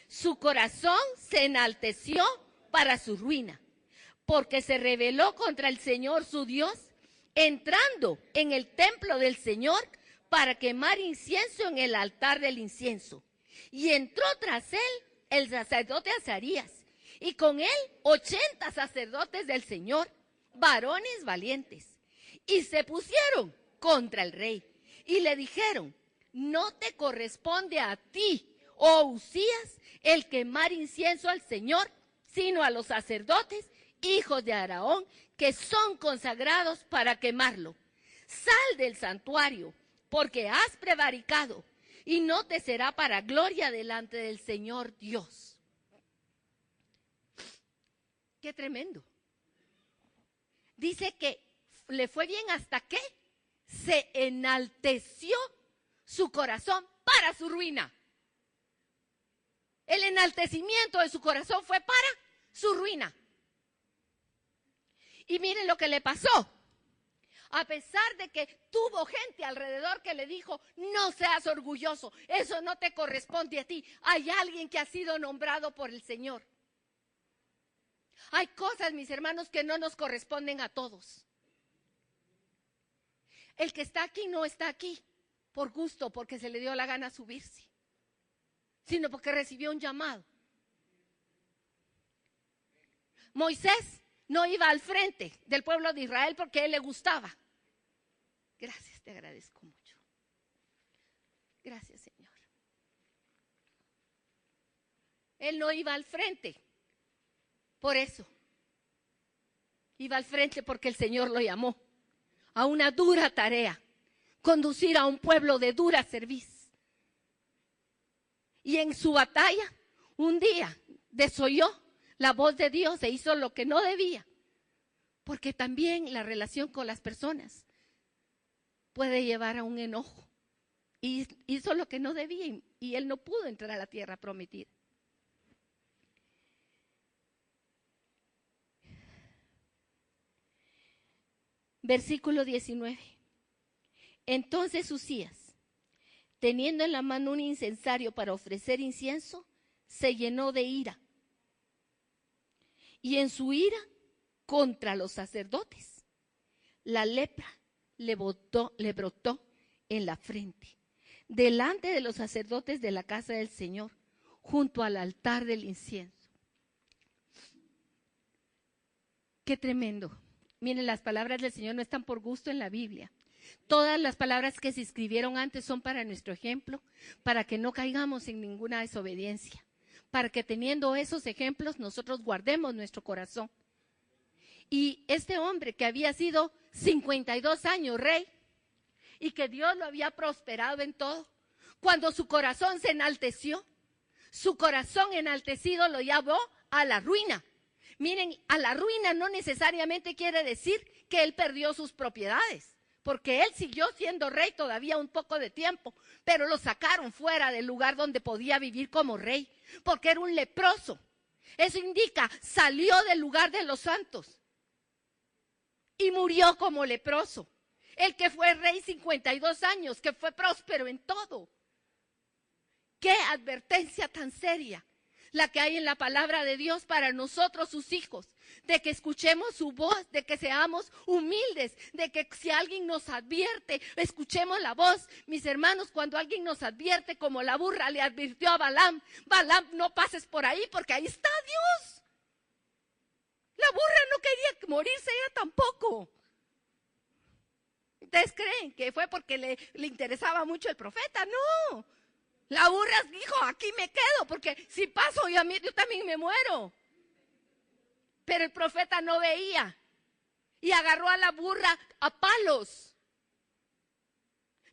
[SPEAKER 1] su corazón se enalteció para su ruina, porque se rebeló contra el Señor su Dios, entrando en el templo del Señor para quemar incienso en el altar del incienso. Y entró tras él el sacerdote Azarías, y con él 80 sacerdotes del Señor, varones valientes. Y se pusieron contra el rey, y le dijeron: no te corresponde a ti, oh Uzías, el quemar incienso al Señor, sino a los sacerdotes, hijos de Aarón, que son consagrados para quemarlo. Sal del santuario, porque has prevaricado, y no te será para gloria delante del Señor Dios. Qué tremendo. Dice que le fue bien hasta que se enalteció su corazón para su ruina. El enaltecimiento de su corazón fue para su ruina. Y miren lo que le pasó. A pesar de que tuvo gente alrededor que le dijo, no seas orgulloso, eso no te corresponde a ti. Hay alguien que ha sido nombrado por el Señor. Hay cosas, mis hermanos, que no nos corresponden a todos. El que está aquí no está aquí por gusto, porque se le dio la gana subirse, sino porque recibió un llamado. Moisés no iba al frente del pueblo de Israel porque a él le gustaba. Gracias, te agradezco mucho. Gracias, Señor. Él no iba al frente por eso. Iba al frente porque el Señor lo llamó a una dura tarea, conducir a un pueblo de dura cerviz. Y en su batalla, un día desoyó la voz de Dios e hizo lo que no debía, porque también la relación con las personas puede llevar a un enojo. Y hizo lo que no debía y él no pudo entrar a la tierra prometida. Versículo 19. Entonces Uzías, teniendo en la mano un incensario para ofrecer incienso, se llenó de ira. Y en su ira contra los sacerdotes, la lepra le brotó en la frente, delante de los sacerdotes de la casa del Señor, junto al altar del incienso. Qué tremendo. Miren, las palabras del Señor no están por gusto en la Biblia. Todas las palabras que se escribieron antes son para nuestro ejemplo, para que no caigamos en ninguna desobediencia, para que teniendo esos ejemplos nosotros guardemos nuestro corazón. Y este hombre que había sido 52 años rey y que Dios lo había prosperado en todo, cuando su corazón se enalteció, su corazón enaltecido lo llevó a la ruina. Miren, a la ruina no necesariamente quiere decir que él perdió sus propiedades, porque él siguió siendo rey todavía un poco de tiempo, pero lo sacaron fuera del lugar donde podía vivir como rey, porque era un leproso. Eso indica, salió del lugar de los santos y murió como leproso. El que fue rey 52 años, que fue próspero en todo. ¡Qué advertencia tan seria la que hay en la palabra de Dios para nosotros, sus hijos! De que escuchemos su voz, de que seamos humildes, de que si alguien nos advierte, escuchemos la voz. Mis hermanos, cuando alguien nos advierte, como la burra le advirtió a Balaam, Balaam, no pases por ahí porque ahí está Dios. La burra no quería morirse ella tampoco. ¿Ustedes creen que fue porque le interesaba mucho el profeta? No. La burra dijo, aquí me quedo, porque si paso yo también me muero. Pero el profeta no veía y agarró a la burra a palos.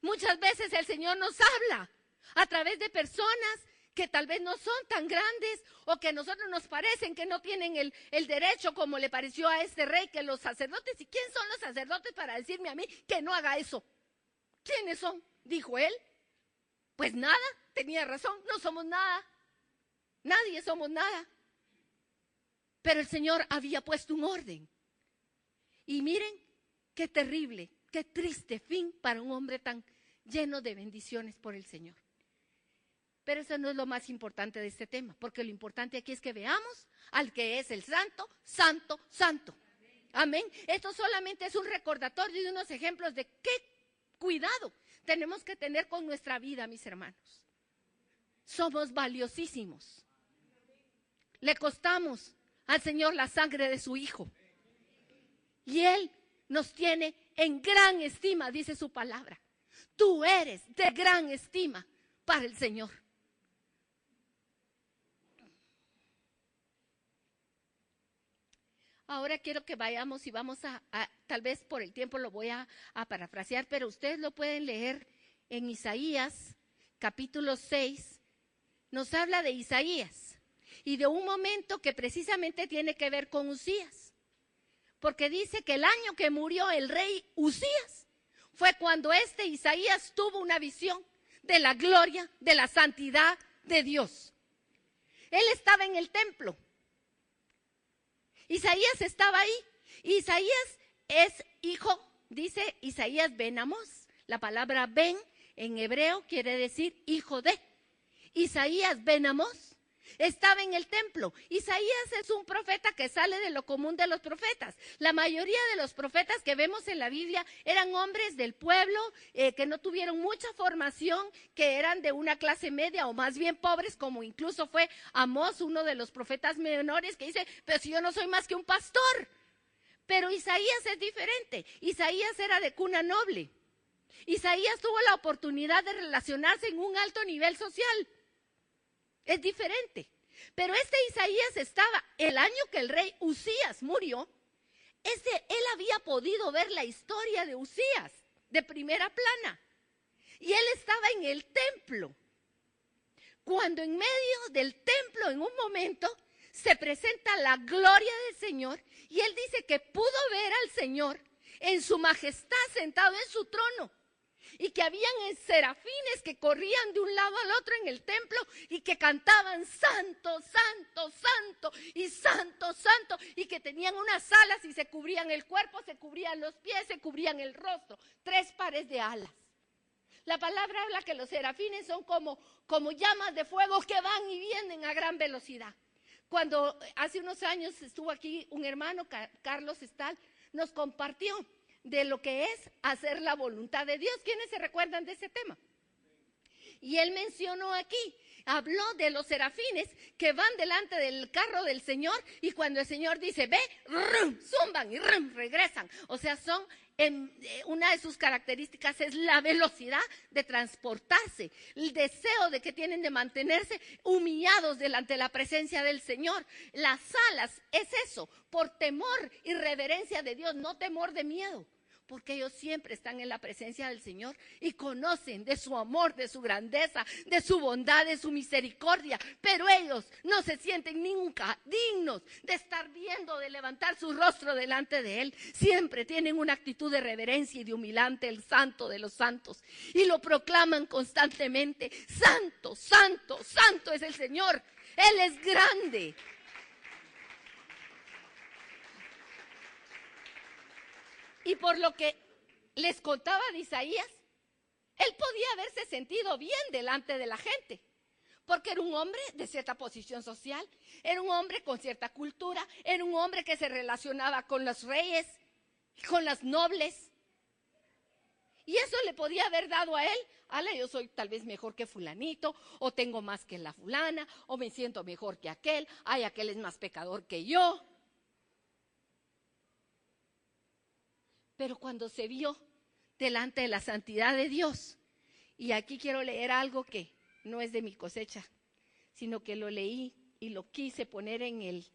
[SPEAKER 1] Muchas veces el Señor nos habla a través de personas que tal vez no son tan grandes o que a nosotros nos parecen que no tienen el derecho, como le pareció a este rey, que los sacerdotes. ¿Y quién son los sacerdotes para decirme a mí que no haga eso? ¿Quiénes son? Dijo él. Pues nada, tenía razón, no somos nada. Nadie somos nada. Pero el Señor había puesto un orden. Y miren, qué terrible, qué triste fin para un hombre tan lleno de bendiciones por el Señor. Pero eso no es lo más importante de este tema, porque lo importante aquí es que veamos al que es el santo, santo, santo. Amén. Esto solamente es un recordatorio de unos ejemplos de qué cuidado tenemos que tener con nuestra vida, mis hermanos. Somos valiosísimos. Le costamos al Señor la sangre de su Hijo. Y Él nos tiene en gran estima, dice su palabra. Tú eres de gran estima para el Señor. Ahora quiero que vayamos y vamos tal vez por el tiempo lo voy a parafrasear, pero ustedes lo pueden leer en Isaías, capítulo 6, nos habla de Isaías y de un momento que precisamente tiene que ver con Uzías, porque dice que el año que murió el rey Uzías fue cuando Isaías tuvo una visión de la gloria, de la santidad de Dios. Él estaba en el templo. Isaías estaba ahí. Isaías es hijo, dice Isaías ben Amós. La palabra ben en hebreo quiere decir hijo de. Isaías ben Amós estaba en el templo. Isaías es un profeta que sale de lo común de los profetas. La mayoría de los profetas que vemos en la Biblia eran hombres del pueblo, que no tuvieron mucha formación, que eran de una clase media o más bien pobres, como incluso fue Amós, uno de los profetas menores, que dice, pero si yo no soy más que un pastor. Pero Isaías es diferente. Isaías era de cuna noble. Isaías tuvo la oportunidad de relacionarse en un alto nivel social. Es diferente. Pero Isaías estaba, el año que el rey Uzías murió, él había podido ver la historia de Uzías de primera plana. Y él estaba en el templo. Cuando en medio del templo, en un momento, se presenta la gloria del Señor. Y él dice que pudo ver al Señor en su majestad sentado en su trono. Y que habían serafines que corrían de un lado al otro en el templo y que cantaban santo, santo, santo y santo, santo, y que tenían unas alas y se cubrían el cuerpo, se cubrían los pies, se cubrían el rostro, 3 pares de alas. La palabra habla que los serafines son como llamas de fuego que van y vienen a gran velocidad. Cuando hace unos años estuvo aquí un hermano, Carlos Estal, nos compartió de lo que es hacer la voluntad de Dios. ¿Quiénes se recuerdan de ese tema? Y él mencionó aquí, habló de los serafines que van delante del carro del Señor y cuando el Señor dice, ve, rum, zumban y rum, regresan. O sea, una de sus características es la velocidad de transportarse, el deseo de que tienen de mantenerse humillados delante de la presencia del Señor. Las alas es eso, por temor y reverencia de Dios, no temor de miedo. Porque ellos siempre están en la presencia del Señor y conocen de su amor, de su grandeza, de su bondad, de su misericordia. Pero ellos no se sienten nunca dignos de estar viendo, de levantar su rostro delante de Él. Siempre tienen una actitud de reverencia y de humildad ante el Santo de los Santos. Y lo proclaman constantemente. Santo, santo, santo es el Señor. Él es grande. Y por lo que les contaba de Isaías, él podía haberse sentido bien delante de la gente, porque era un hombre de cierta posición social, era un hombre con cierta cultura, era un hombre que se relacionaba con los reyes, con las nobles. Y eso le podía haber dado a él, yo soy tal vez mejor que fulanito, o tengo más que la fulana, o me siento mejor que aquel, aquel es más pecador que yo. Pero cuando se vio delante de la santidad de Dios, y aquí quiero leer algo que no es de mi cosecha, sino que lo leí y lo quise poner en el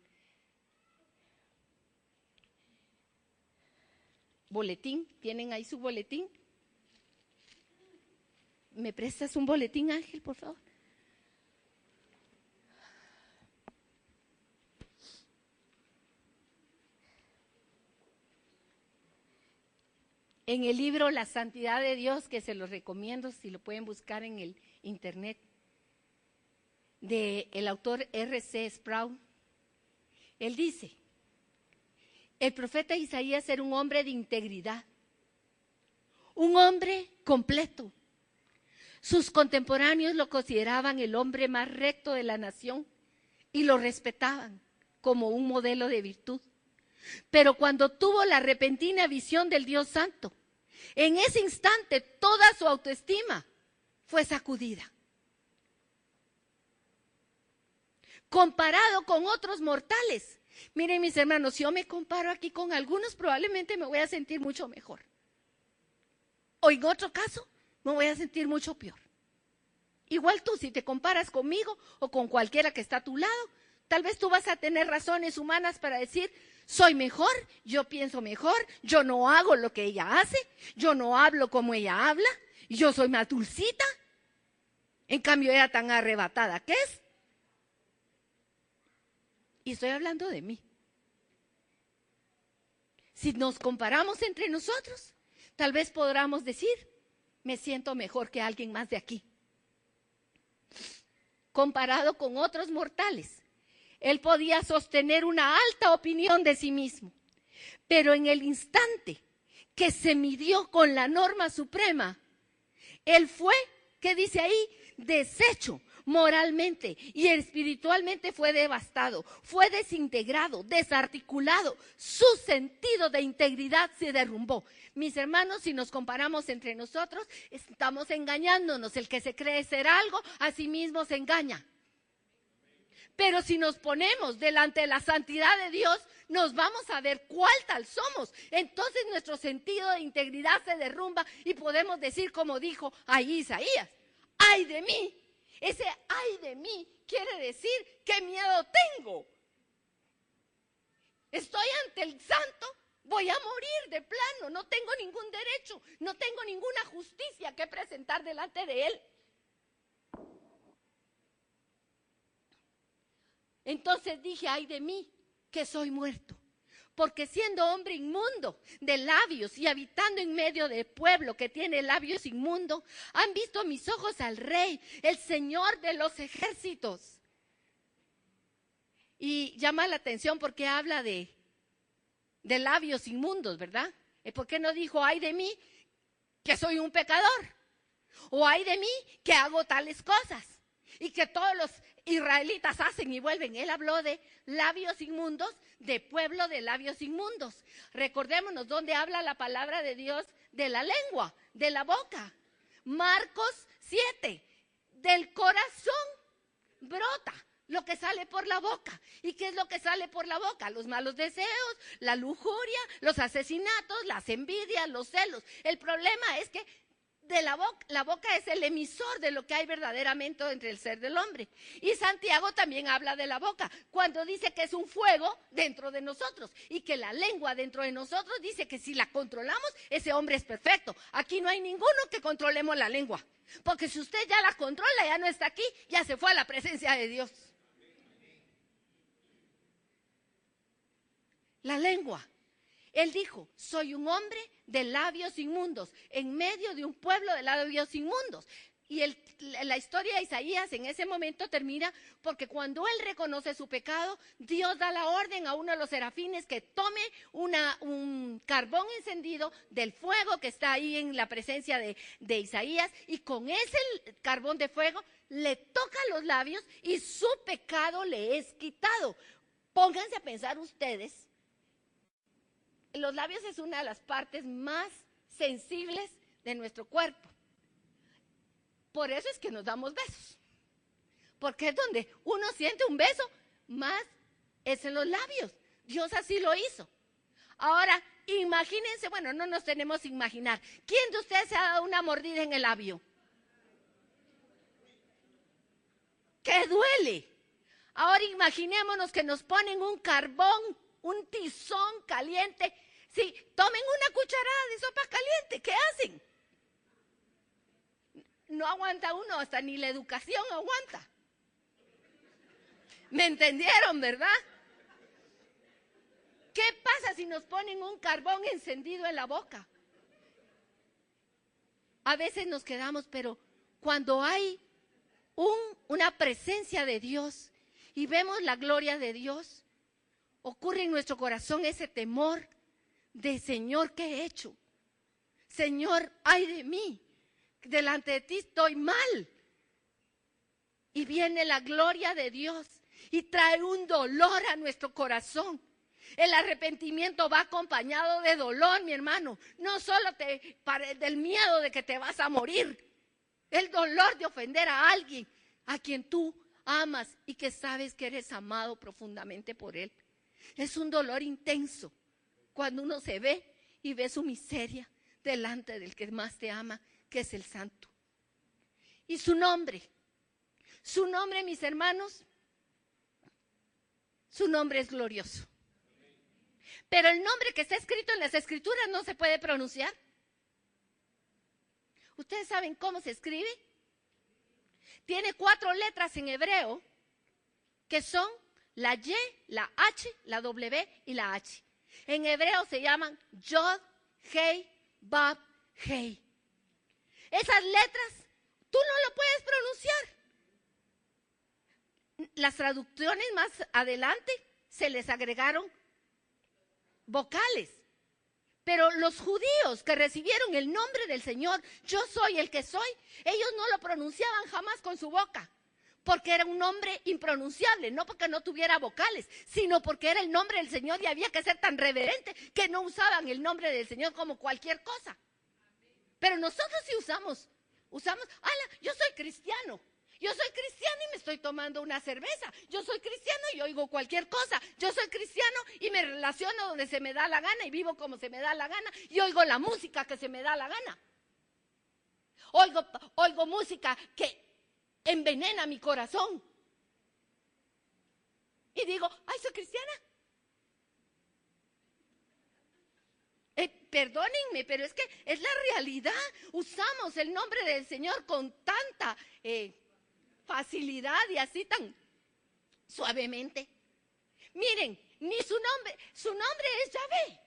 [SPEAKER 1] boletín. ¿Tienen ahí su boletín? ¿Me prestas un boletín, Ángel, por favor? En el libro La Santidad de Dios, que se los recomiendo si lo pueden buscar en el internet, del autor R.C. Sproul, él dice, el profeta Isaías era un hombre de integridad, un hombre completo. Sus contemporáneos lo consideraban el hombre más recto de la nación y lo respetaban como un modelo de virtud. Pero cuando tuvo la repentina visión del Dios Santo, en ese instante toda su autoestima fue sacudida. Comparado con otros mortales, miren mis hermanos, si yo me comparo aquí con algunos, probablemente me voy a sentir mucho mejor. O en otro caso, me voy a sentir mucho peor. Igual tú, si te comparas conmigo o con cualquiera que está a tu lado, tal vez tú vas a tener razones humanas para decir, soy mejor, yo pienso mejor, yo no hago lo que ella hace, yo no hablo como ella habla, yo soy más dulcita. En cambio, era tan arrebatada que es. Y estoy hablando de mí. Si nos comparamos entre nosotros, tal vez podamos decir, me siento mejor que alguien más de aquí. Comparado con otros mortales, él podía sostener una alta opinión de sí mismo. Pero en el instante que se midió con la norma suprema, él fue, ¿qué dice ahí? Deshecho moralmente y espiritualmente, fue devastado, fue desintegrado, desarticulado, su sentido de integridad se derrumbó. Mis hermanos, si nos comparamos entre nosotros, estamos engañándonos. El que se cree ser algo, a sí mismo se engaña. Pero si nos ponemos delante de la santidad de Dios, nos vamos a ver cuál tal somos. Entonces nuestro sentido de integridad se derrumba y podemos decir, como dijo ahí Isaías, ¡ay de mí! Ese ¡ay de mí! Quiere decir, ¿qué miedo tengo? Estoy ante el santo, voy a morir de plano, no tengo ningún derecho, no tengo ninguna justicia que presentar delante de él. Entonces dije, ¡ay de mí! Que soy muerto. Porque siendo hombre inmundo de labios y habitando en medio del pueblo que tiene labios inmundos, han visto mis ojos al Rey, el Señor de los ejércitos. Y llama la atención porque habla de labios inmundos, ¿verdad? ¿Por qué no dijo, ay de mí, que soy un pecador? O ay de mí, que hago tales cosas. Y que todos los israelitas hacen y vuelven. Él habló de labios inmundos, de pueblo de labios inmundos. Recordémonos dónde habla la palabra de Dios de la lengua, de la boca. Marcos 7, del corazón brota lo que sale por la boca. ¿Y qué es lo que sale por la boca? Los malos deseos, la lujuria, los asesinatos, las envidias, los celos. El problema es que la boca es el emisor de lo que hay verdaderamente entre el ser del hombre. Y Santiago también habla de la boca, cuando dice que es un fuego dentro de nosotros y que la lengua dentro de nosotros dice que si la controlamos, ese hombre es perfecto. Aquí no hay ninguno que controlemos la lengua, porque si usted ya la controla, ya no está aquí, ya se fue a la presencia de Dios. La lengua. Él dijo, soy un hombre de labios inmundos, en medio de un pueblo de labios inmundos. Y la historia de Isaías en ese momento termina porque cuando él reconoce su pecado, Dios da la orden a uno de los serafines que tome un carbón encendido del fuego que está ahí en la presencia de Isaías, y con ese carbón de fuego le toca los labios y su pecado le es quitado. Pónganse a pensar ustedes. Los labios es una de las partes más sensibles de nuestro cuerpo. Por eso es que nos damos besos. Porque es donde uno siente un beso, más es en los labios. Dios así lo hizo. Ahora, imagínense, bueno, no nos tenemos que imaginar. ¿Quién de ustedes se ha dado una mordida en el labio? ¡Qué duele! Ahora imaginémonos que nos ponen un carbón, un tizón caliente. Sí, tomen una cucharada de sopa caliente, ¿qué hacen? No aguanta uno, hasta ni la educación aguanta. ¿Me entendieron, verdad? ¿Qué pasa si nos ponen un carbón encendido en la boca? A veces nos quedamos, pero cuando hay una presencia de Dios y vemos la gloria de Dios, ocurre en nuestro corazón ese temor de Señor, ¿qué he hecho? Señor, ay de mí, delante de ti estoy mal. Y viene la gloria de Dios y trae un dolor a nuestro corazón. El arrepentimiento va acompañado de dolor, mi hermano. No solo del miedo de que te vas a morir. El dolor de ofender a alguien a quien tú amas y que sabes que eres amado profundamente por él. Es un dolor intenso cuando uno se ve y ve su miseria delante del que más te ama, que es el Santo. Y su nombre, mis hermanos, Su nombre es glorioso. Pero el nombre que está escrito en las Escrituras no se puede pronunciar. ¿Ustedes saben cómo se escribe? Tiene 4 letras en hebreo, que son la Y, la H, la W y la H. En hebreo se llaman Yod, Hei, Bab, Hei. Esas letras tú no lo puedes pronunciar. Las traducciones más adelante se les agregaron vocales. Pero los judíos que recibieron el nombre del Señor, yo soy el que soy, ellos no lo pronunciaban jamás con su boca, porque era un nombre impronunciable, no porque no tuviera vocales, sino porque era el nombre del Señor y había que ser tan reverente que no usaban el nombre del Señor como cualquier cosa. Pero nosotros sí usamos, yo soy cristiano. Yo soy cristiano y me estoy tomando una cerveza. Yo soy cristiano y oigo cualquier cosa. Yo soy cristiano y me relaciono donde se me da la gana y vivo como se me da la gana y oigo la música que se me da la gana. Oigo música que envenena mi corazón. Y digo, ay, soy cristiana. Perdónenme, pero es que es la realidad. Usamos el nombre del Señor con tanta facilidad y así tan suavemente. Miren, ni su nombre es Yahvé,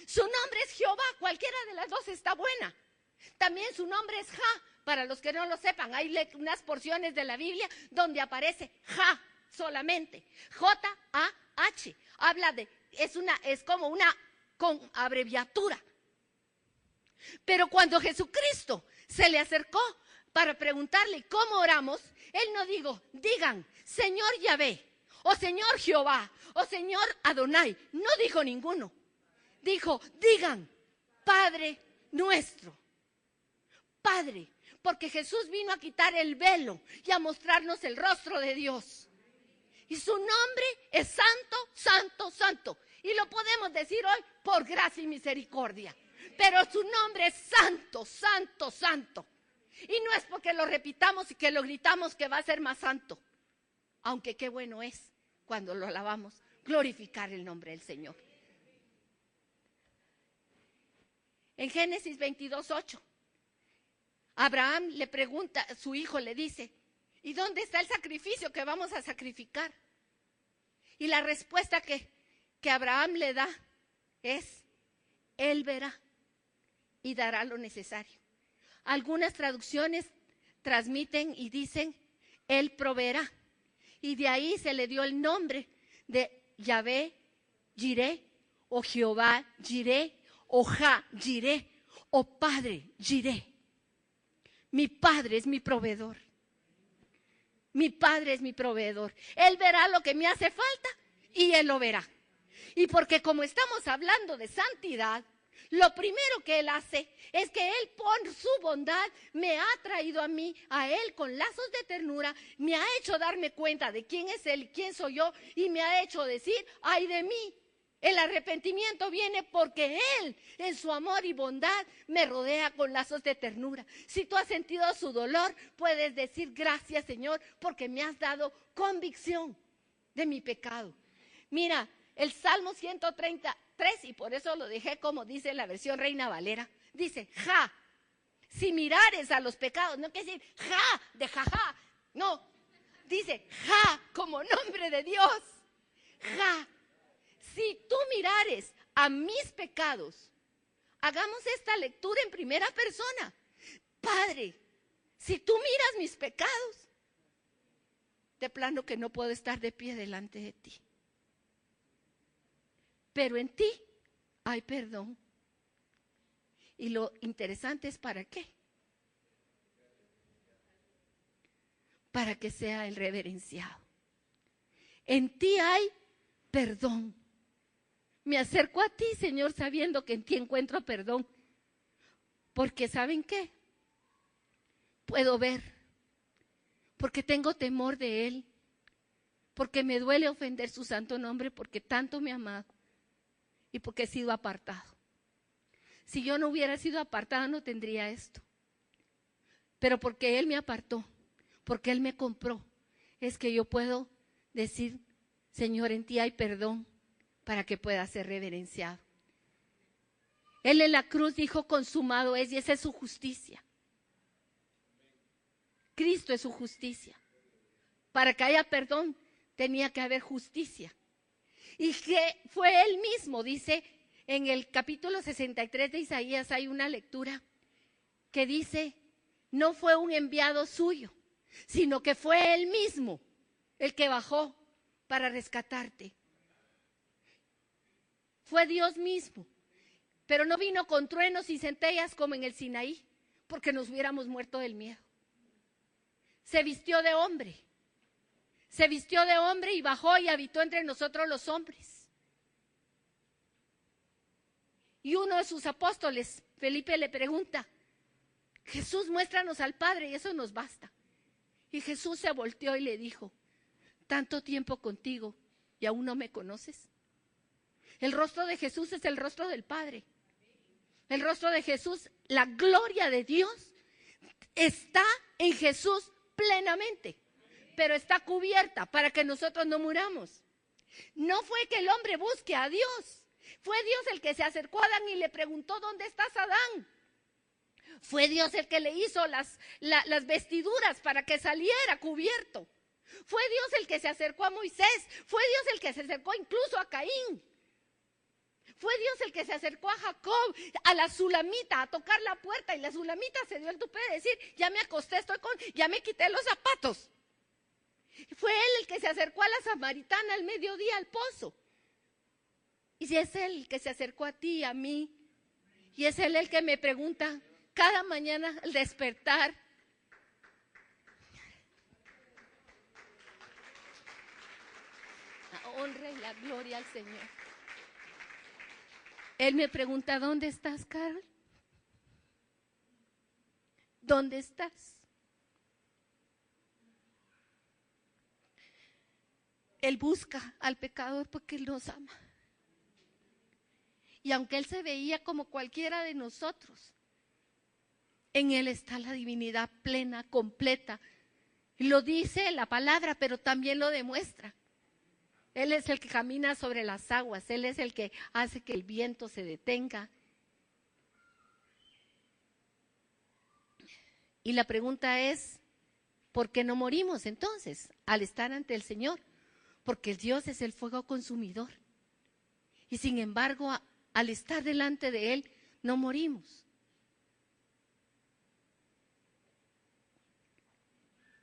[SPEAKER 1] su nombre es Jehová, cualquiera de las dos está buena. También su nombre es Ja, para los que no lo sepan, hay unas porciones de la Biblia donde aparece Ja solamente, J-A-H, es como una con abreviatura. Pero cuando Jesucristo se le acercó para preguntarle cómo oramos, él no digan Señor Yahvé, o Señor Jehová, o Señor Adonai. No dijo ninguno. Dijo, digan Padre nuestro. Padre, porque Jesús vino a quitar el velo y a mostrarnos el rostro de Dios. Y su nombre es Santo, Santo, Santo. Y lo podemos decir hoy por gracia y misericordia. Pero su nombre es Santo, Santo, Santo. Y no es porque lo repitamos y que lo gritamos que va a ser más santo. Aunque qué bueno es cuando lo alabamos, glorificar el nombre del Señor. En Génesis 22:8, Abraham le pregunta, su hijo le dice, ¿y dónde está el sacrificio que vamos a sacrificar? Y la respuesta que Abraham le da es, Él verá y dará lo necesario. Algunas traducciones transmiten y dicen, Él proveerá. Y de ahí se le dio el nombre de Yahvé Jireh, o Jehová Jireh, o Ja Jireh, o Padre Jireh. Mi Padre es mi proveedor. Mi Padre es mi proveedor. Él verá lo que me hace falta y Él lo verá. Y porque como estamos hablando de santidad, lo primero que Él hace es que Él por su bondad me ha traído a mí, a Él con lazos de ternura, me ha hecho darme cuenta de quién es Él y quién soy yo y me ha hecho decir, ay de mí. El arrepentimiento viene porque Él, en su amor y bondad, me rodea con lazos de ternura. Si tú has sentido su dolor, puedes decir gracias, Señor, porque me has dado convicción de mi pecado. Mira, el Salmo 133, y por eso lo dejé como dice la versión Reina Valera, dice, ja, si mirares a los pecados, no quiere decir ja, de jaja, no, dice ja, como nombre de Dios, ja. Si tú mirares a mis pecados, hagamos esta lectura en primera persona. Padre, si tú miras mis pecados, de plano que no puedo estar de pie delante de ti. Pero en ti hay perdón. Y lo interesante es ¿para qué? Para que sea el reverenciado. En ti hay perdón. Me acerco a ti, Señor, sabiendo que en ti encuentro perdón. Porque ¿saben qué? Puedo ver. Porque tengo temor de Él. Porque me duele ofender su santo nombre, porque tanto me ha amado. Y porque he sido apartado. Si yo no hubiera sido apartada, no tendría esto. Pero porque Él me apartó, porque Él me compró, es que yo puedo decir, Señor, en ti hay perdón para que pueda ser reverenciado. Él en la cruz dijo, consumado es, y esa es su justicia. Cristo es su justicia. Para que haya perdón, tenía que haber justicia. Y que fue Él mismo, dice en el capítulo 63 de Isaías, hay una lectura que dice, no fue un enviado suyo, sino que fue Él mismo el que bajó para rescatarte. Fue Dios mismo, pero no vino con truenos y centellas como en el Sinaí, porque nos hubiéramos muerto del miedo. Se vistió de hombre y bajó y habitó entre nosotros los hombres. Y uno de sus apóstoles, Felipe, le pregunta, Jesús, muéstranos al Padre y eso nos basta. Y Jesús se volteó y le dijo, tanto tiempo contigo y aún no me conoces. El rostro de Jesús es el rostro del Padre. El rostro de Jesús, la gloria de Dios, está en Jesús plenamente, pero está cubierta para que nosotros no muramos. No fue que el hombre busque a Dios, fue Dios el que se acercó a Adán y le preguntó, ¿dónde estás, Adán? Fue Dios el que le hizo las vestiduras para que saliera cubierto. Fue Dios el que se acercó a Moisés, fue Dios el que se acercó incluso a Caín. Fue Dios el que se acercó a Jacob, a la Sulamita, a tocar la puerta, y la Sulamita se dio el tupé de decir, ya me acosté, ya me quité los zapatos. Fue Él el que se acercó a la samaritana al mediodía al pozo. Y si es Él el que se acercó a ti y a mí, y es Él el que me pregunta cada mañana al despertar, la honra y la gloria al Señor. Él me pregunta, ¿dónde estás, Carol? ¿Dónde estás? Él busca al pecador porque Él nos ama. Y aunque Él se veía como cualquiera de nosotros, en Él está la divinidad plena, completa. Lo dice la palabra, pero también lo demuestra. Él es el que camina sobre las aguas, Él es el que hace que el viento se detenga. Y la pregunta es, ¿por qué no morimos entonces al estar ante el Señor? Porque Dios es el fuego consumidor. Y sin embargo, al estar delante de Él, no morimos.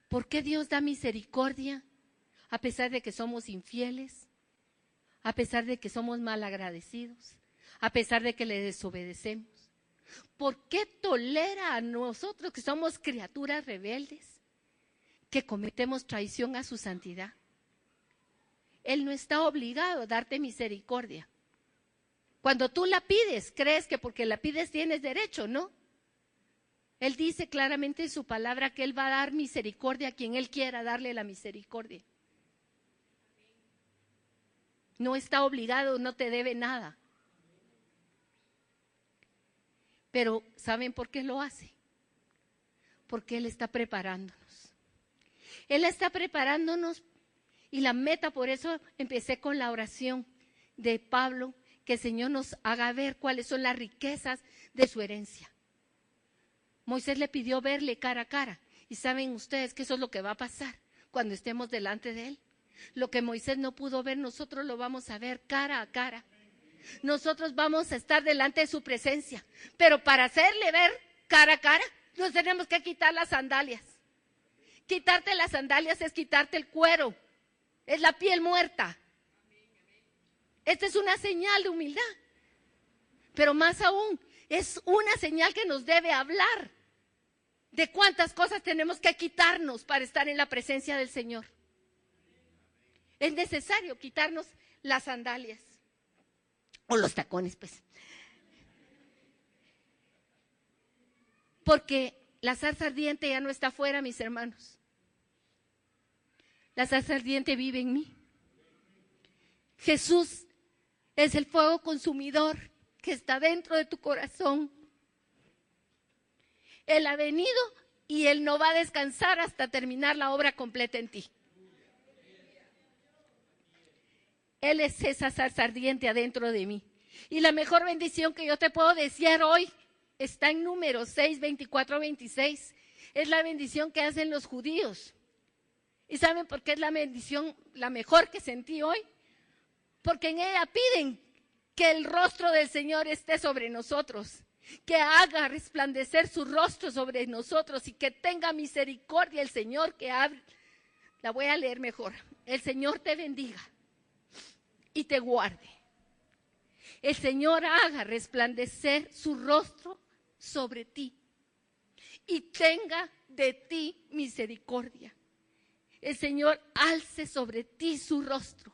[SPEAKER 1] ¿Por qué Dios da misericordia? A pesar de que somos infieles, a pesar de que somos malagradecidos, a pesar de que le desobedecemos. ¿Por qué tolera a nosotros que somos criaturas rebeldes, que cometemos traición a su santidad? Él no está obligado a darte misericordia. Cuando tú la pides, crees que porque la pides tienes derecho, ¿no? Él dice claramente en su palabra que Él va a dar misericordia a quien Él quiera darle la misericordia. No está obligado, no te debe nada. Pero ¿saben por qué lo hace? Porque Él está preparándonos. Él está preparándonos y la meta, por eso empecé con la oración de Pablo, que el Señor nos haga ver cuáles son las riquezas de su herencia. Moisés le pidió verle cara a cara y saben ustedes que eso es lo que va a pasar cuando estemos delante de Él. Lo que Moisés no pudo ver, nosotros lo vamos a ver cara a cara. Nosotros vamos a estar delante de su presencia, pero para hacerle ver cara a cara, nos tenemos que quitar las sandalias. Quitarte las sandalias es quitarte el cuero, es la piel muerta. Esta es una señal de humildad, pero más aún, es una señal que nos debe hablar de cuántas cosas tenemos que quitarnos para estar en la presencia del Señor. Es necesario quitarnos las sandalias o los tacones, pues. Porque la zarza ardiente ya no está afuera, mis hermanos. La zarza ardiente vive en mí. Jesús es el fuego consumidor que está dentro de tu corazón. Él ha venido y Él no va a descansar hasta terminar la obra completa en ti. Él es esa salsa ardiente adentro de mí. Y la mejor bendición que yo te puedo desear hoy está en Números 6, 24, 26. Es la bendición que hacen los judíos. ¿Y saben por qué es la bendición la mejor que sentí hoy? Porque en ella piden que el rostro del Señor esté sobre nosotros, que haga resplandecer su rostro sobre nosotros y que tenga misericordia el Señor que hable. La voy a leer mejor. El Señor te bendiga y te guarde. El Señor haga resplandecer su rostro sobre ti y tenga de ti misericordia. El Señor alce sobre ti su rostro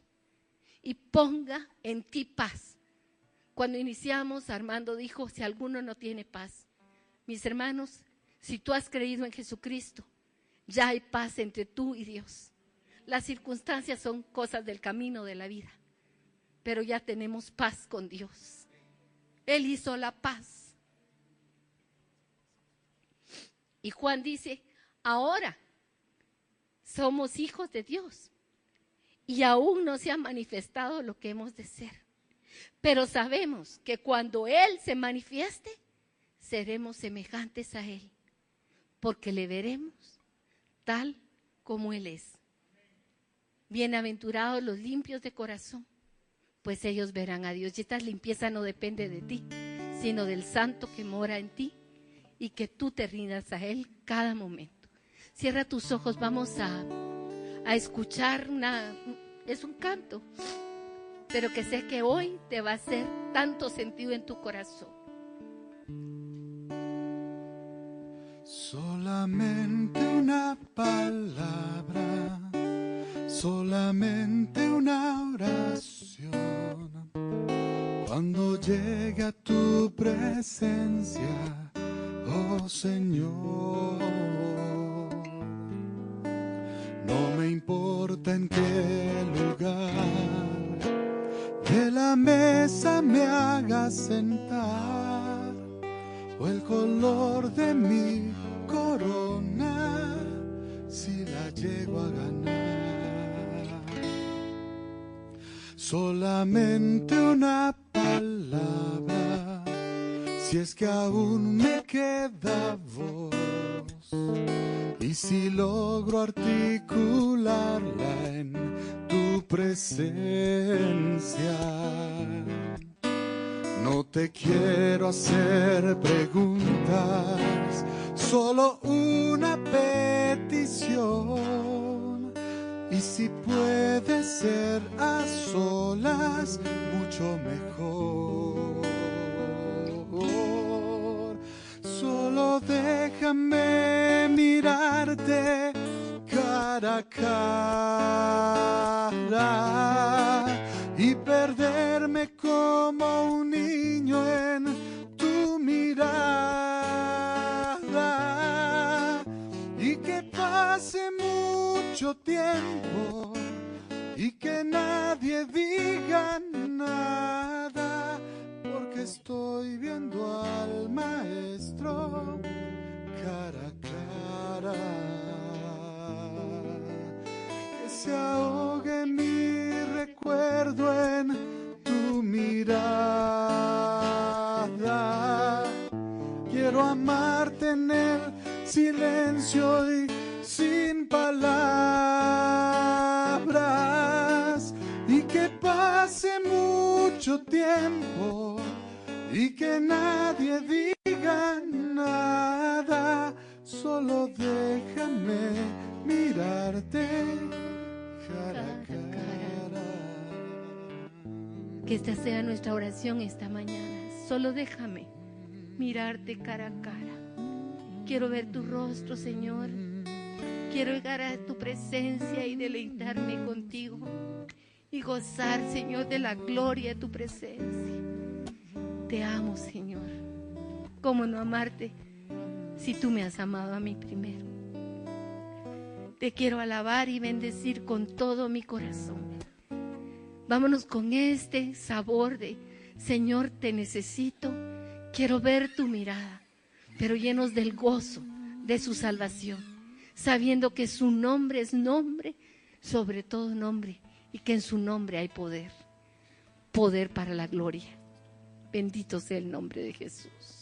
[SPEAKER 1] y ponga en ti paz. Cuando iniciamos, Armando dijo, si alguno no tiene paz. Mis hermanos, si tú has creído en Jesucristo, ya hay paz entre tú y Dios. Las circunstancias son cosas del camino de la vida, pero ya tenemos paz con Dios. Él hizo la paz. Y Juan dice, ahora somos hijos de Dios y aún no se ha manifestado lo que hemos de ser. Pero sabemos que cuando Él se manifieste, seremos semejantes a Él, porque le veremos tal como Él es. Bienaventurados los limpios de corazón, pues ellos verán a Dios. Y esta limpieza no depende de ti, sino del Santo que mora en ti y que tú te rindas a Él cada momento. Cierra tus ojos, vamos a escuchar es un canto, pero que sé que hoy te va a hacer tanto sentido en tu corazón.
[SPEAKER 2] Solamente una palabra, solamente una oración. Cuando llegue a tu presencia, oh Señor, no me importa en qué lugar de la mesa me hagas sentar, o el color de mi corona, si la llego a ganar. Solamente una palabra, si es que aún me queda voz, y si logro articularla en tu presencia. No te quiero hacer preguntas, solo una petición. Y si puede ser a solas, mucho mejor. Solo déjame mirarte cara a cara y perderme como un niño en tu mirada, y que pase mucho tiempo y que nadie diga nada, porque estoy viendo al Maestro cara a cara. Que se ahogue mi recuerdo en tu mirada. Quiero amarte en el silencio y sin palabras, y que pase mucho tiempo y que nadie diga nada. Solo déjame mirarte cara a cara.
[SPEAKER 1] Que esta sea nuestra oración esta mañana. Solo déjame mirarte cara a cara. Quiero ver tu rostro, Señor. Quiero llegar a tu presencia y deleitarme contigo y gozar, Señor, de la gloria de tu presencia. Te amo, Señor. ¿Cómo no amarte si tú me has amado a mí primero? Te quiero alabar y bendecir con todo mi corazón. Vámonos con este sabor de, Señor, te necesito. Quiero ver tu mirada, pero llenos del gozo de su salvación, sabiendo que su nombre es nombre sobre todo nombre, y que en su nombre hay poder, poder para la gloria. Bendito sea el nombre de Jesús.